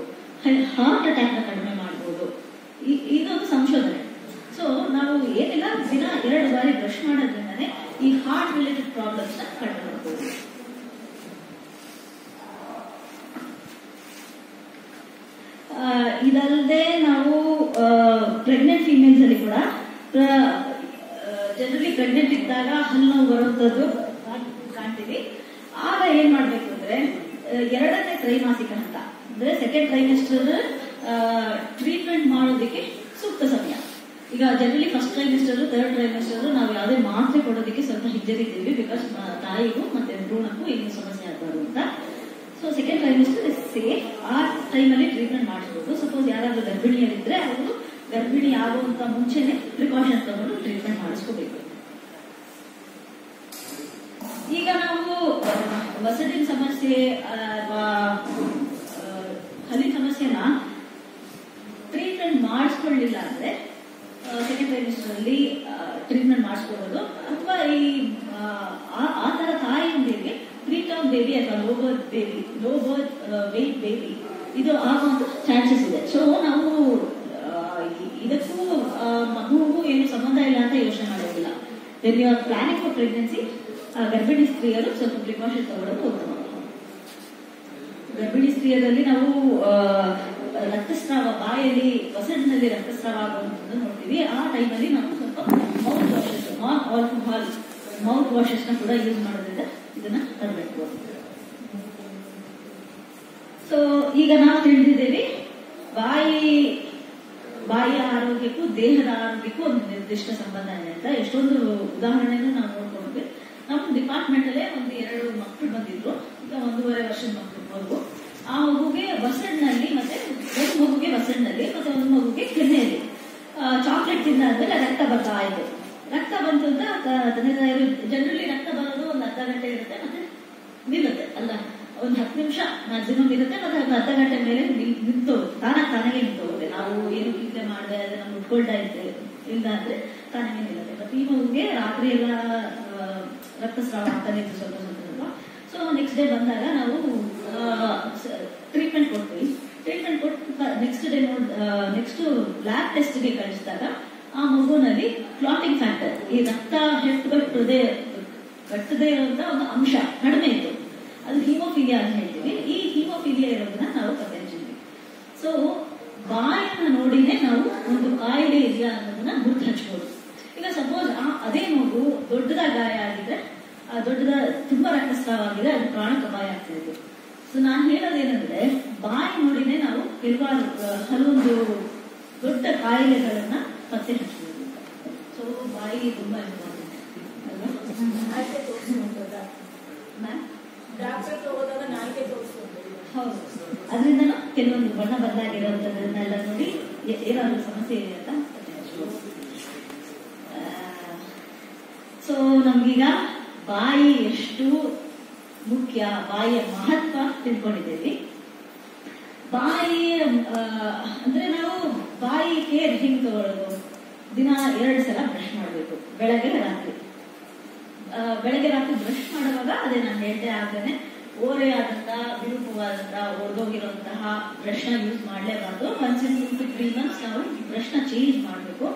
ಹಾರ್ಟ್ ಅಟ್ಯಾಕ್ ನ ಕಡಿಮೆ ಮಾಡಬಹುದು. ಇದೊಂದು ಸಂಶೋಧನೆ. ಸೊ ನಾವು ಏನಿಲ್ಲ ದಿನ 2 ಬಾರಿ ಬ್ರಷ್ ಮಾಡೋದ್ರಿಂದಾನೆ ಈ ಹಾರ್ಟ್ ರಿಲೇಟೆಡ್ ಪ್ರಾಬ್ಲಮ್ಸ್ ನ ಕಡಿಮೆ ಮಾಡಬಹುದು. ಇದಲ್ಲದೆ ನಾವು ಪ್ರೆಗ್ನೆಂಟ್ ಫೀಮೇಲ್ಸ್ ಅಲ್ಲಿ ಕೂಡ ಜನರಲಿ ಪ್ರೆಗ್ನೆಂಟ್ ಇದ್ದಾಗ ಹಲ್ಲು ನೋವು ಬರುವಂತದ್ದು ಕಾಣ್ತೀವಿ. ಆಗ ಏನ್ ಮಾಡ್ಬೇಕು ಅಂದ್ರೆ 2ನೇ ತ್ರೈಮಾಸಿಕ ಹಂತ ಅಂದ್ರೆ ಸೆಕೆಂಡ್ ಟ್ರೈಮೆಸ್ಟರ್ ಟ್ರೀಟ್ಮೆಂಟ್ ಮಾಡೋದಕ್ಕೆ ಸೂಕ್ತ ಸಮಯ. ಈಗ generally first trimester 3rd trimester ನಾವು ಯಾವುದೇ ಮಾತ್ರೆ ಕೊಡೋದಕ್ಕೆ ಸ್ವಲ್ಪ ಹಿಂಜರಿತೀವಿ, ಬಿಕಾಸ್ ತಾಯಿಗೂ ಮತ್ತೆ ಭ್ರೂಣಕ್ಕೂ ಏನು ಸಮಸ್ಯೆ ಆಗಬಾರ್ದು ಅಂತ. So second trimester is safe. ಆ ಟೈಮಲ್ಲಿ ಟ್ರೀಟ್ಮೆಂಟ್ ಮಾಡಿಸ್ಬೋದು. ಸಪೋಸ್ ಯಾರಾದ್ರೂ ಗರ್ಭಿಣಿಯರಿದ್ರೆ ಅವರು ಗರ್ಭಿಣಿ ಆಗುವಂತ ಮುಂಚೆನೆ ಪ್ರಿಕಾಷನ್ ತಗೊಂಡು ಟ್ರೀಟ್ಮೆಂಟ್ ಮಾಡಿಸ್ಕೋಬೇಕು. ಈಗ ನಾವು ವಸಡಿನ ಸಮಸ್ಯೆ ಅಥವಾ ಹಲ್ಲಿನ ಸಮಸ್ಯೆನ ಟ್ರೀಟ್ಮೆಂಟ್ ಮಾಡಿಸ್ಕೊಳ್ಳಿಲ್ಲ ಅಂದ್ರೆ ಸೆಕೆಂಡ್ ಟ್ರೈಮೆಸ್ಟರ್ ಅಲ್ಲಿ ಟ್ರೀಟ್ಮೆಂಟ್ ಮಾಡಿಸ್ಕೋಬಹುದು. ಅಥವಾ ಈ ಆ ತರ ತಾಯಿಯೊಂದಿಗೆ ಪ್ರೀಟರ್ಮ್ ಬೇಬಿ ಅಥವಾ ಲೋ ಬರ್ತ್ ವೇಟ್ ಬೇಬಿ ಇದು ಆಗುವಂತ ಚಾನ್ಸಸ್ ಇದೆ. ಸೊ ನಾವು ಇದಕ್ಕೂ ಮಗುವಿಗೂ ಏನು ಸಂಬಂಧ ಇಲ್ಲ ಅಂತ ಯೋಚನೆ ಮಾಡೋದಿಲ್ಲ. When you are planning for pregnancy ಗರ್ಭಿಣಿ ಸ್ತ್ರೀಯರು ಸ್ವಲ್ಪ ಪ್ರಿಕಾಷನ್ ತಗೊಳ್ಳೋದು ಉತ್ತಮ. ಗರ್ಭಿಣಿ ಸ್ತ್ರೀಯರಲ್ಲಿ ನಾವು ರಕ್ತಸ್ರಾವ ಬಾಯಲ್ಲಿ ವಸಡಿನಲ್ಲಿ ರಕ್ತಸ್ರಾವ ಆಗುವಂಥದ್ದು ನೋಡ್ತೀವಿ. ಆ ಟೈಮಲ್ಲಿ ನಾವು ಸ್ವಲ್ಪ ಮೌತ್ ವಾಶಸ್ ನಾನ್ ಆಲ್ಕೋಹಾಲ್ ಮೌತ್ ವಾಶಸ್ ನ ಕೂಡ ಯೂಸ್ ಮಾಡೋದ್ರಿಂದ ಇದನ್ನ ತರಬೇಕು. ಸೊ ಈಗ ನಾವು ತಿಳಿದಿದ್ದೇವೆ ಬಾಯಿಯ ಆರೋಗ್ಯಕ್ಕೂ ದೇಹದ ಆರೋಗ್ಯಕ್ಕೂ ಒಂದು ನಿರ್ದಿಷ್ಟ ಸಂಬಂಧ ಇದೆ ಅಂತ. ಎಷ್ಟೊಂದು ಉದಾಹರಣೆಯನ್ನು ನಾವು ನೋಡ್ಕೊಂಡ್ವಿ. ನಮ್ಮ ಡಿಪಾರ್ಟ್ಮೆಂಟ್ ಅಲ್ಲೇ 2 ಮಕ್ಕಳು ಬಂದಿದ್ರು. ಈಗ 1.5 ವರ್ಷದ ಮಗು. ಆ ಮಗುಗೆ ವಸಡಿನಲ್ಲಿ ಮತ್ತೆ ಒಂದು ಮಗುಗೆ ವಸಡಿನಲ್ಲಿ ಮತ್ತೆ ಒಂದು ಮಗುಗೆ ಕೆನ್ನೆಯಲ್ಲಿ ಚಾಕ್ಲೇಟ್ ತಿಂದಾದ್ಮೇಲೆ ರಕ್ತ ಬರ್ತಾ ಆಯ್ತು. ರಕ್ತ ಬಂತು ಅಂತ ಜನರಲಿ ರಕ್ತ ಬರೋದು ಒಂದು ಅರ್ಧ ಗಂಟೆ ಇರುತ್ತೆ ಮತ್ತೆ ನಿಲ್ಲುತ್ತೆ ಅಲ್ಲ, ಒಂದು 10 ನಿಮಿಷ ಮ್ಯಾಕ್ಸಿಮಮ್ ಇರುತ್ತೆ ಮತ್ತೆ ಒಂದು ಅರ್ಧ ಗಂಟೆ ಮೇಲೆ ತಾನಾಗೆ ನಿಂತೋಗುತ್ತೆ. ನಾವು ಏನು ಚಿಂತೆ ಮಾಡಿದೆ ಅದೇ ನಮ್ಗೆ ಉಟ್ಕೊಳ್ತಾ ಇರ್ತೇವೆ ಇಲ್ಲ ಅಂದ್ರೆ ತಾನಾಗೆ ನಿಲ್ಲುತ್ತೆ. ಮತ್ತೆ ಈ ಮಗುಗೆ ರಾತ್ರಿ ಎಲ್ಲ ರಕ್ತಸ್ರಾವ ಆಗ್ತಾನೆ ಇತ್ತು ಸ್ವಲ್ಪ ಸ್ವಲ್ಪ. ಸೊ ನೆಕ್ಸ್ಟ್ ಡೇ ಬಂದಾಗ ನಾವು ಟ್ರೀಟ್ಮೆಂಟ್ ಕೊಡ್ತೀವಿ. ಟ್ರೀಟ್ಮೆಂಟ್ ಕೊಟ್ಟು ನೆಕ್ಸ್ಟ್ ಲ್ಯಾಬ್ ಟೆಸ್ಟ್ಗೆ ಕಳಿಸಿದಾಗ ಆ ಮಗುವಿನಲ್ಲಿ ಕ್ಲಾಟಿಂಗ್ ಫ್ಯಾಕ್ಟರ್, ಈ ರಕ್ತ ಕಟ್ಟದೇ ಇರುವಂತ ಒಂದು ಅಂಶ ಕಡಿಮೆ ಇತ್ತು. ಅದು ಹೀಮೋಫಿಲಿಯಾ ಅಂತ ಹೇಳ್ತೀವಿ. ಈ ಹೀಮೋಫಿಲಿಯಾ ಇರೋದನ್ನ ನಾವು ಪತ್ತೆ ಹಚ್ಚಿದ್ವಿ. ಸೊ ಬಾಯಿನ ನೋಡಿನೇ ನಾವು ಒಂದು ಕಾಯಿಲೆ ಇದೆಯಾ ಅನ್ನೋದನ್ನ ಗುರ್ತು ಹಚ್ಬೋದು. ಈಗ ಸಪೋಸ್ ಅದೇ ಮಗು ದೊಡ್ಡದ ಗಾಯ ಆಗಿದ್ರೆ ತುಂಬಾ ರಕ್ತಸ್ರಾವ ಆಗಿದೆ, ಅದು ಪ್ರಾಣಕ್ಕೆ ಅಪಾಯ ಆಗ್ತಿದೆ. ಸೊ ನಾನು ಹೇಳೋದೇನಂದ್ರೆ ಬಾಯಿ ನೋಡಿನೇ ನಾವು ಹಲವೊಂದು ದೊಡ್ಡ ಕಾಯಿಲೆಗಳನ್ನ ಪತ್ತೆ ಹಚ್ಚಬಹುದು. ಸೊ ಬಾಯಿ ತುಂಬಾ ಇಂಪಾರ್ಟೆಂಟ್ ಅಲ್ವಾ? ಹೌದು, ಅದರಿಂದ ಕೆಲವೊಂದು ಬಣ್ಣ ಬದಲಾಗಿರೋದನ್ನೆಲ್ಲ ನೋಡಿ ಏನಾದ್ರು ಸಮಸ್ಯೆ ಇದೆ ಅಂತ ಪತ್ತೆ ಹಚ್ಚಬಹುದು. ಸೊ ನಮ್ಗೀಗ ಬಾಯಿ ಎಷ್ಟು ಮುಖ್ಯ, ಬಾಯಿಯ ಮಹತ್ವ ತಿಳ್ಕೊಂಡಿದ್ದೇವೆ. ಬಾಯಿ ಅಂದ್ರೆ ನಾವು ಬಾಯಿ ಕೇರ್ ಹಿಂಗ್ ತಗೊಳ್ಳೋದು, ದಿನ 2 ಸಲ ಬ್ರಷ್ ಮಾಡಬೇಕು, ಬೆಳಗ್ಗೆ ರಾತ್ರಿ ಬ್ರಷ್ ಮಾಡುವಾಗ ಅದೇ ನಾನು ಹೇಳ್ದೆ ಆಗೇನೆ ಓರೆ ಆದಂತಹ ವಿರೂಪವಾದಂತಹ ಒಡೆದೋಗಿರುವಂತಹ ಬ್ರಷ್ ನ ಯೂಸ್ ಮಾಡಲೇಬಾರ್ದು. 1 to 3 months ನಾವು ಬ್ರಷ್ ನ ಚೇಂಜ್ ಮಾಡಬೇಕು.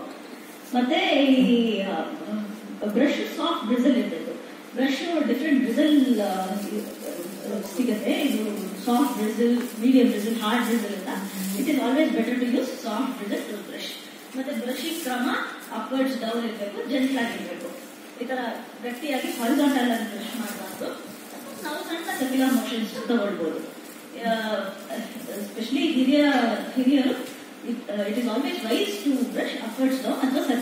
ಮತ್ತೆ ಈ ಬ್ರಷ್ ಸಾಫ್ಟ್ ಬ್ರಿಸಲ್ ಇರಬೇಕು. ಬ್ರಷ್ ಡಿಫ್ರೆಂಟ್ ಬ್ರಿಸಲ್ ಸಿಗುತ್ತೆ. ಇದು soft bristle, medium bristle, hard bristle ಅಂತ. It is always better to use soft bristle toothbrush. ಮತ್ತೆ ಬ್ರಷಿಂಗ್ ಕ್ರಮ ಅಪ್ವರ್ಡ್ಸ್ ಡೌನ್ ಇರಬೇಕು, ಜೆಂಟಲ್ ಆಗಿರ್ಬೇಕು. ಈ ತರ ಗಟ್ಟಿಯಾಗಿ ಹಾರಿಜಾಂಟಲ್ ಆಗಿ ಬ್ರಷ್ ಮಾಡಬಾರ್ದು. ನಾವು ಸಣ್ಣ ಸರ್ಕ್ಯುಲರ್ ಮೋಷನ್ಸ್ ತಗೊಳ್ಬಹುದು. ಎಸ್ಪೆಷಲಿ ಹಿರಿಯರು it is always wise to brush upwards down ಅಥವಾ ಸಣ್ಣ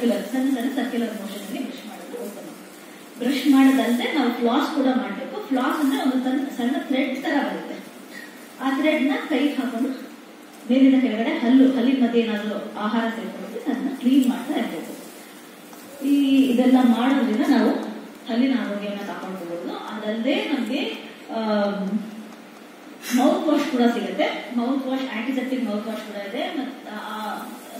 ಸರ್ಕ್ಯುಲರ್ ಮೋಷನ್ ಅಲ್ಲಿ ಬ್ರಷ್ ಮಾಡೋದು ಉತ್ತಮ. ಬ್ರಷ್ ಮಾಡೋದಲ್ಲದೆ ನಾವು ಫ್ಲಾಸ್ ಕೂಡ ಮಾಡಬೇಕು. ಫ್ಲಾಸ್ ಅಂದ್ರೆ ಒಂದು ಸಣ್ಣ ಥ್ರೆಡ್ ತರ ಬರುತ್ತೆ. ಆ ಥ್ರೆಡ್ ನ ಕೈ ಹಾಕೊಂಡು ಮೇಲಿಂದ ಕೆಳಗಡೆ ಹಲ್ಲಿನ ಮಧ್ಯೆ ಏನಾದರೂ ಆಹಾರ ಸೇರ್ಕೊಂಡಿದ್ರೆ ಅದನ್ನ ಕ್ಲೀನ್ ಮಾಡ್ತಾ ಇರಬೇಕು. ಇದೆಲ್ಲ ಮಾಡೋದ್ರಿಂದ ನಾವು ಹಲ್ಲಿನ ಆರೋಗ್ಯವನ್ನು ಕಾಪಾಡ್ಕೋಬಹುದು. ಅದಲ್ಲದೆ ನಮಗೆ ಮೌತ್ ವಾಶ್ ಕೂಡ ಸಿಗುತ್ತೆ. Mouth wash antiseptic mouth wash ಕೂಡ ಇದೆ.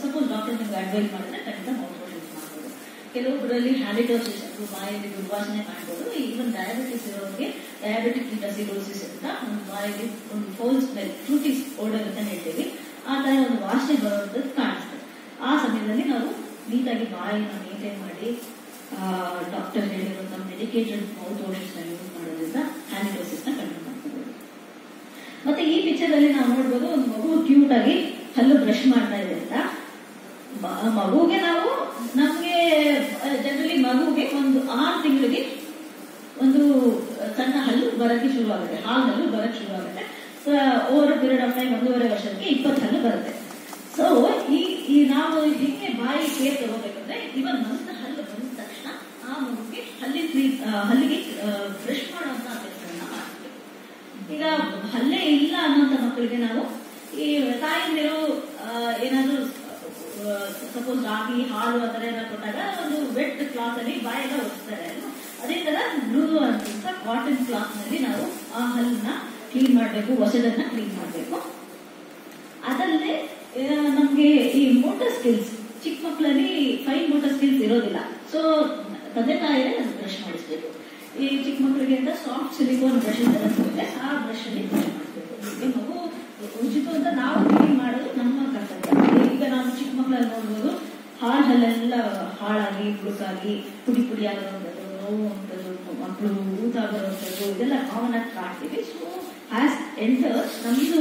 ಸಪೋಸ್ ಡಾಕ್ಟರ್ ನಿಮ್ಗೆ ಅಡ್ವೈಸ್ ಮಾಡಿದ್ರೆ ಖಂಡಿತ ಮೌತ್ ವಾಶ್ ಯೂಸ್ ಮಾಡ್ಬೋದು. ಕೆಲವೊಬ್ಬರಲ್ಲಿ ಹ್ಯಾಲಿಡೋಸಿಸ್ ಅಂದ್ರೆ ಬಾಯಲ್ಲಿ ದುರ್ವಾಸನೆ ಕಾಣ್ಬೋದು. ಈವನ್ ಡಯಾಬಿಟಿಸ್ ಇರೋರಿಗೆ ಡಯಾಬಿಟಿಕ್ ಕೀಟೋಸಿಡೋಸಿಸ್ ಅಂತ ಒಂದು ಬಾಯಲ್ಲಿ ಒಂದು ಫೌಲ್ ಸ್ಮೆಲ್, ಫ್ರೂಟಿಸ್ ಓಡರ್ ಅಂತ ಹೇಳ್ತೀವಿ, ಆ ತರ ಒಂದು ವಾಸನೆ ಬರೋದು ಕಾಣಿಸ್ತದೆ. ಆ ಸಮಯದಲ್ಲಿ ನಾವು ನೀಟಾಗಿ ಬಾಯಿನ ಮೇಂಟೈನ್ ಮಾಡಿ ಡಾಕ್ಟರ್ ಹೇಳಿರುವಂತಹ ಮೆಡಿಕೇಟೆಡ್ ಮೌತ್ ವಾಶಸ್ ಯೂಸ್ ಮಾಡೋದ್ರಿಂದ ಹ್ಯಾಲಿಡೋಸಿಸ್ ನ ಕಂಟ್ರೋಲ್ ಮಾಡ್ಕೋಬಹುದು. ಮತ್ತೆ ಈ ಪಿಕ್ಚರ್ ಅಲ್ಲಿ ನಾವು ನೋಡ್ಬೋದು ಒಂದು ಮಗು ಕ್ಯೂಟ್ ಆಗಿ ಹಲ್ಲು ಬ್ರಷ್ ಮಾಡ್ತಾ ಇದೆ ಅಂತ. ಮಗುಗೆ ನಮ್ಗೆ ಜನರಲಿ ಮಗುಗೆ ಒಂದು 6 ತಿಂಗಳಿಗೆ ಒಂದು ಸಣ್ಣ ಹಲ್ಲು ಬರಕ್ಕೆ ಶುರುವಾಗುತ್ತೆ, ಹಾಲ್ ಹಲ್ಲು ಬರಕ್ಕೆ ಶುರುವಾಗುತ್ತೆ. ಓವರ್ ಪೀರಿಯಡ್ ಆಫ್ ಟೈಮ್ 1.5 ವರ್ಷಕ್ಕೆ 20 ಹಲ್ಲು ಬರುತ್ತೆ. ಸೊ ಈ ನಾವು ಹಿಂಗೆ ಬಾಯಿ ಕೇರ್ ತಗೋಬೇಕಂದ್ರೆ ಇವನ್ ಒಂದು ಹಲ್ಲು ಬಂದ ತಕ್ಷಣ ಆ ಮಗುಗೆ ಹಲ್ಲಿಗೆ ಬ್ರಷ್ ಮಾಡುವಂತ ಅಭ್ಯಾಸಗಳನ್ನ ಮಾಡ್ತೀವಿ. ಈಗ ಹಲ್ಲೇ ಇಲ್ಲ ಅನ್ನೋಂಥ ಮಕ್ಕಳಿಗೆ ನಾವು ಈ ತಾಯಿಂದಿರು ಏನಾದ್ರು ಸಪೋಸ್ ರಾಗಿ ಹಾಲು ಆ ತರ ಎಲ್ಲ ಕೊಟ್ಟಾಗ ಒಂದು ವೆಟ್ ಕ್ಲಾತ್ ಅಲ್ಲಿ ಬಾಯೆಲ್ಲ ಒರೆಸ್ತಾರೆ. ಅದೇ ತರ ಬ್ಲೂ ಅಂತ ಕಾಟನ್ ಕ್ಲಾತ್ ನಲ್ಲಿ ನಾವು ಆ ಹಲ್ಲನ್ನ ಕ್ಲೀನ್ ಮಾಡಬೇಕು, ಹೊಸದನ್ನ ಕ್ಲೀನ್ ಮಾಡಬೇಕು. ಅದಲ್ಲದೆ ನಮ್ಗೆ ಈ ಮೋಟರ್ ಸ್ಕಿಲ್ಸ್ ಚಿಕ್ಕ ಮಕ್ಕಳಲ್ಲಿ ಫೈನ್ ಮೋಟರ್ ಸ್ಕಿಲ್ಸ್ ಇರೋದಿಲ್ಲ. ಸೊ ತಂದೆ ತಾಯಿಯೇ ಅದು ಬ್ರಷ್ ಮಾಡಿಸ್ಬೇಕು. ಈ ಚಿಕ್ಕ ಮಕ್ಕಳಿಗೆ ಅಂತ ಸಾಫ್ಟ್ ಸಿಲಿಕೋನ್ ಬ್ರಷ್ ಸಿಗುತ್ತೆ, ಆ ಬ್ರಷ್ ಅಲ್ಲಿ ಬ್ರಷ್ ಮಾಡಿಸ್ಬೇಕು. ಈ ಮಗು ಉಚಿತ ಅಂತ ನಾವು ಕ್ಲೀನ್ ಮಾಡೋದು ನಮ್ಮ ಕರ್ತವ್ಯ. ಈಗ ನಾವು ಚಿಕ್ಕ ಮಕ್ಕಳಲ್ಲಿ ನೋಡ್ಬೋದು ಹಲ್ಲೆಲ್ಲ ಹಾಳಾಗಿ ಹುಡುಕಾಗಿ ಪುಡಿ ಪುಡಿ ಆಗೋದು, ನೋವು ಅಂತದ್ದು, ಮಕ್ಕಳು ಊತ ಬರುವಂಥದ್ದು ಇದೆಲ್ಲ ಕಾಮನ್ ಆಗಿ ಕಾಡ್ತೀವಿ. ಸೊ ಆಸ್ ಎಂಟರ್ಸ್ ನಮ್ದು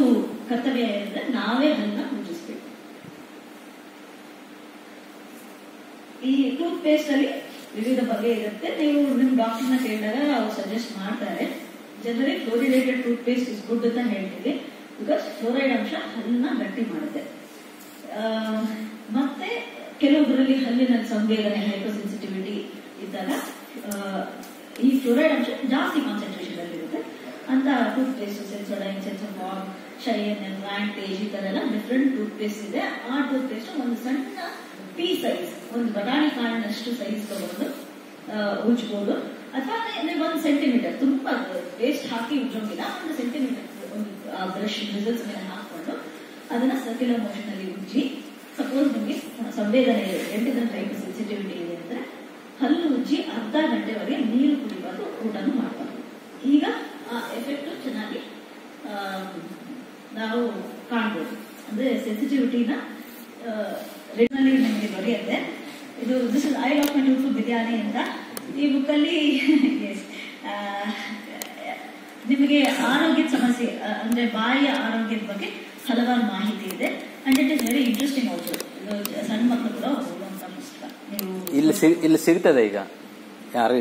ಕರ್ತವ್ಯ ಏನಂದ್ರೆ ನಾವೇ ಹಲ್ಲನ್ನ ಮುಚ್ಚಿಸ್ಬೇಕು. ಈ ಟೂತ್ ಪೇಸ್ಟ್ ಅಲ್ಲಿ ವಿವಿಧ ಬಗೆ ಇರುತ್ತೆ. ನೀವು ನಿಮ್ ಡಾಕ್ಟರ್ನ ಕೇಳಿದಾಗ ಅವ್ರು ಸಜೆಸ್ಟ್ ಮಾಡ್ತಾರೆ. Generally fluoridated toothpaste is good ಅಂತ ಹೇಳ್ತೀವಿ, ಬಿಕಾಸ್ ಫ್ಲೋರೈಡ್ ಅಂಶ ಹಲ್ಲನ್ನ ಗಟ್ಟಿ ಮಾಡುತ್ತೆ. ಮತ್ತೆ ಕೆಲವೊಬ್ಬರಲ್ಲಿ ಹಲ್ಲಿನಲ್ಲಿ ಸಂವೇದನೆ, ಹೈಪರ್ಸೆನ್ಸಿಟಿವಿಟಿ ಇದ್ದಾಗ ಈ ಫ್ಲೋರೈಡ್ ಅಂಶ ಜಾಸ್ತಿ ಕಾನ್ಸಂಟ್ರೇಷನ್ ಅಲ್ಲಿ ಇರುತ್ತೆ ಅಂತ tooth paste Sensodyne, ಸೆನ್ಸೋಫಾರ್ಮ್, shine, vantage ಈ ತರ ಎಲ್ಲ ಡಿಫ್ರೆಂಟ್ ಟೂತ್ ಪೇಸ್ಟ್ ಇದೆ. ಆ ಟೂತ್ ಪೇಸ್ಟ್ ಒಂದು ಸಣ್ಣ ಪೀ ಸೈಜ್, ಒಂದು ಬಟಾಣಿ ಕಾಳಿನಷ್ಟು ಸೈಜ್ ತಗೊಂಡು ಉಜ್ಬೋದು. ಅಥವಾ ನೀವು 1 ಸೆಂಟಿಮೀಟರ್ ತುಂಬಾ ಪೇಸ್ಟ್ ಹಾಕಿ ಉಜ್ಜೋಂಗಿಲ್ಲ, 1 ಸೆಂಟಿಮೀಟರ್ ಒಂದು ಬ್ರಷ್ ರಿಸಲ್ಟ್ಸ್ ಮೇಲೆ ಹಾಕೊಂಡು ಅದನ್ನ ಸರ್ಕ್ಯುಲರ್ ಮೋಷನ್ ಅಲ್ಲಿ ಉಜ್ಜಿ. ಸಪೋಸ್ ನಿಮಗೆ ಸಂವೇದನೆ ಇದೆ, ಎಂಟಿದಂತ ಸೆನ್ಸಿಟಿವಿಟಿ ಇದೆ ಅಂದ್ರೆ ಹಲ್ಲು ಉಜ್ಜಿ ಅರ್ಧ ಗಂಟೆವರೆಗೆ ನೀರು ಕುಡಿಬಾರ್ದು, ಊಟನೂ ಮಾಡಬಾರ್ದು. ಈಗ ಆ ಎಫೆಕ್ಟ್ ಚೆನ್ನಾಗಿ ನಾವು ಕಾಣ್ಬೋದು. ಅಂದ್ರೆ ಸೆನ್ಸಿಟಿವಿಟಿನ ರೆಡ್ನಲ್ಲಿ ನಿಮಗೆ ದೊರೆಯುತ್ತೆ. ಇದು this is I of my tooth biryani ಅಂತ ಈ ಬುಕ್ಕಲ್ಲಿ ನಿಮಗೆ ಆರೋಗ್ಯದ ಸಮಸ್ಯೆ ಅಂದ್ರೆ ಬಾಯಿಯ ಆರೋಗ್ಯದ ಬಗ್ಗೆ ಹಲವಾರು ಮಾಹಿತಿ ಇದೆ. And it is very interesting also. ಸಣ್ಣ ಮಕ್ಕಳು ಕೂಡ ಓದುವಂತ ಪುಸ್ತಕ. ನೀವು ಇಲ್ಲಿ ಸಿಗ್ತದೆ. ಈಗ ಯಾರು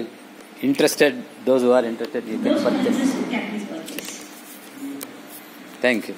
interested, those who are interested, you can purchase. Can please purchase. Thank you.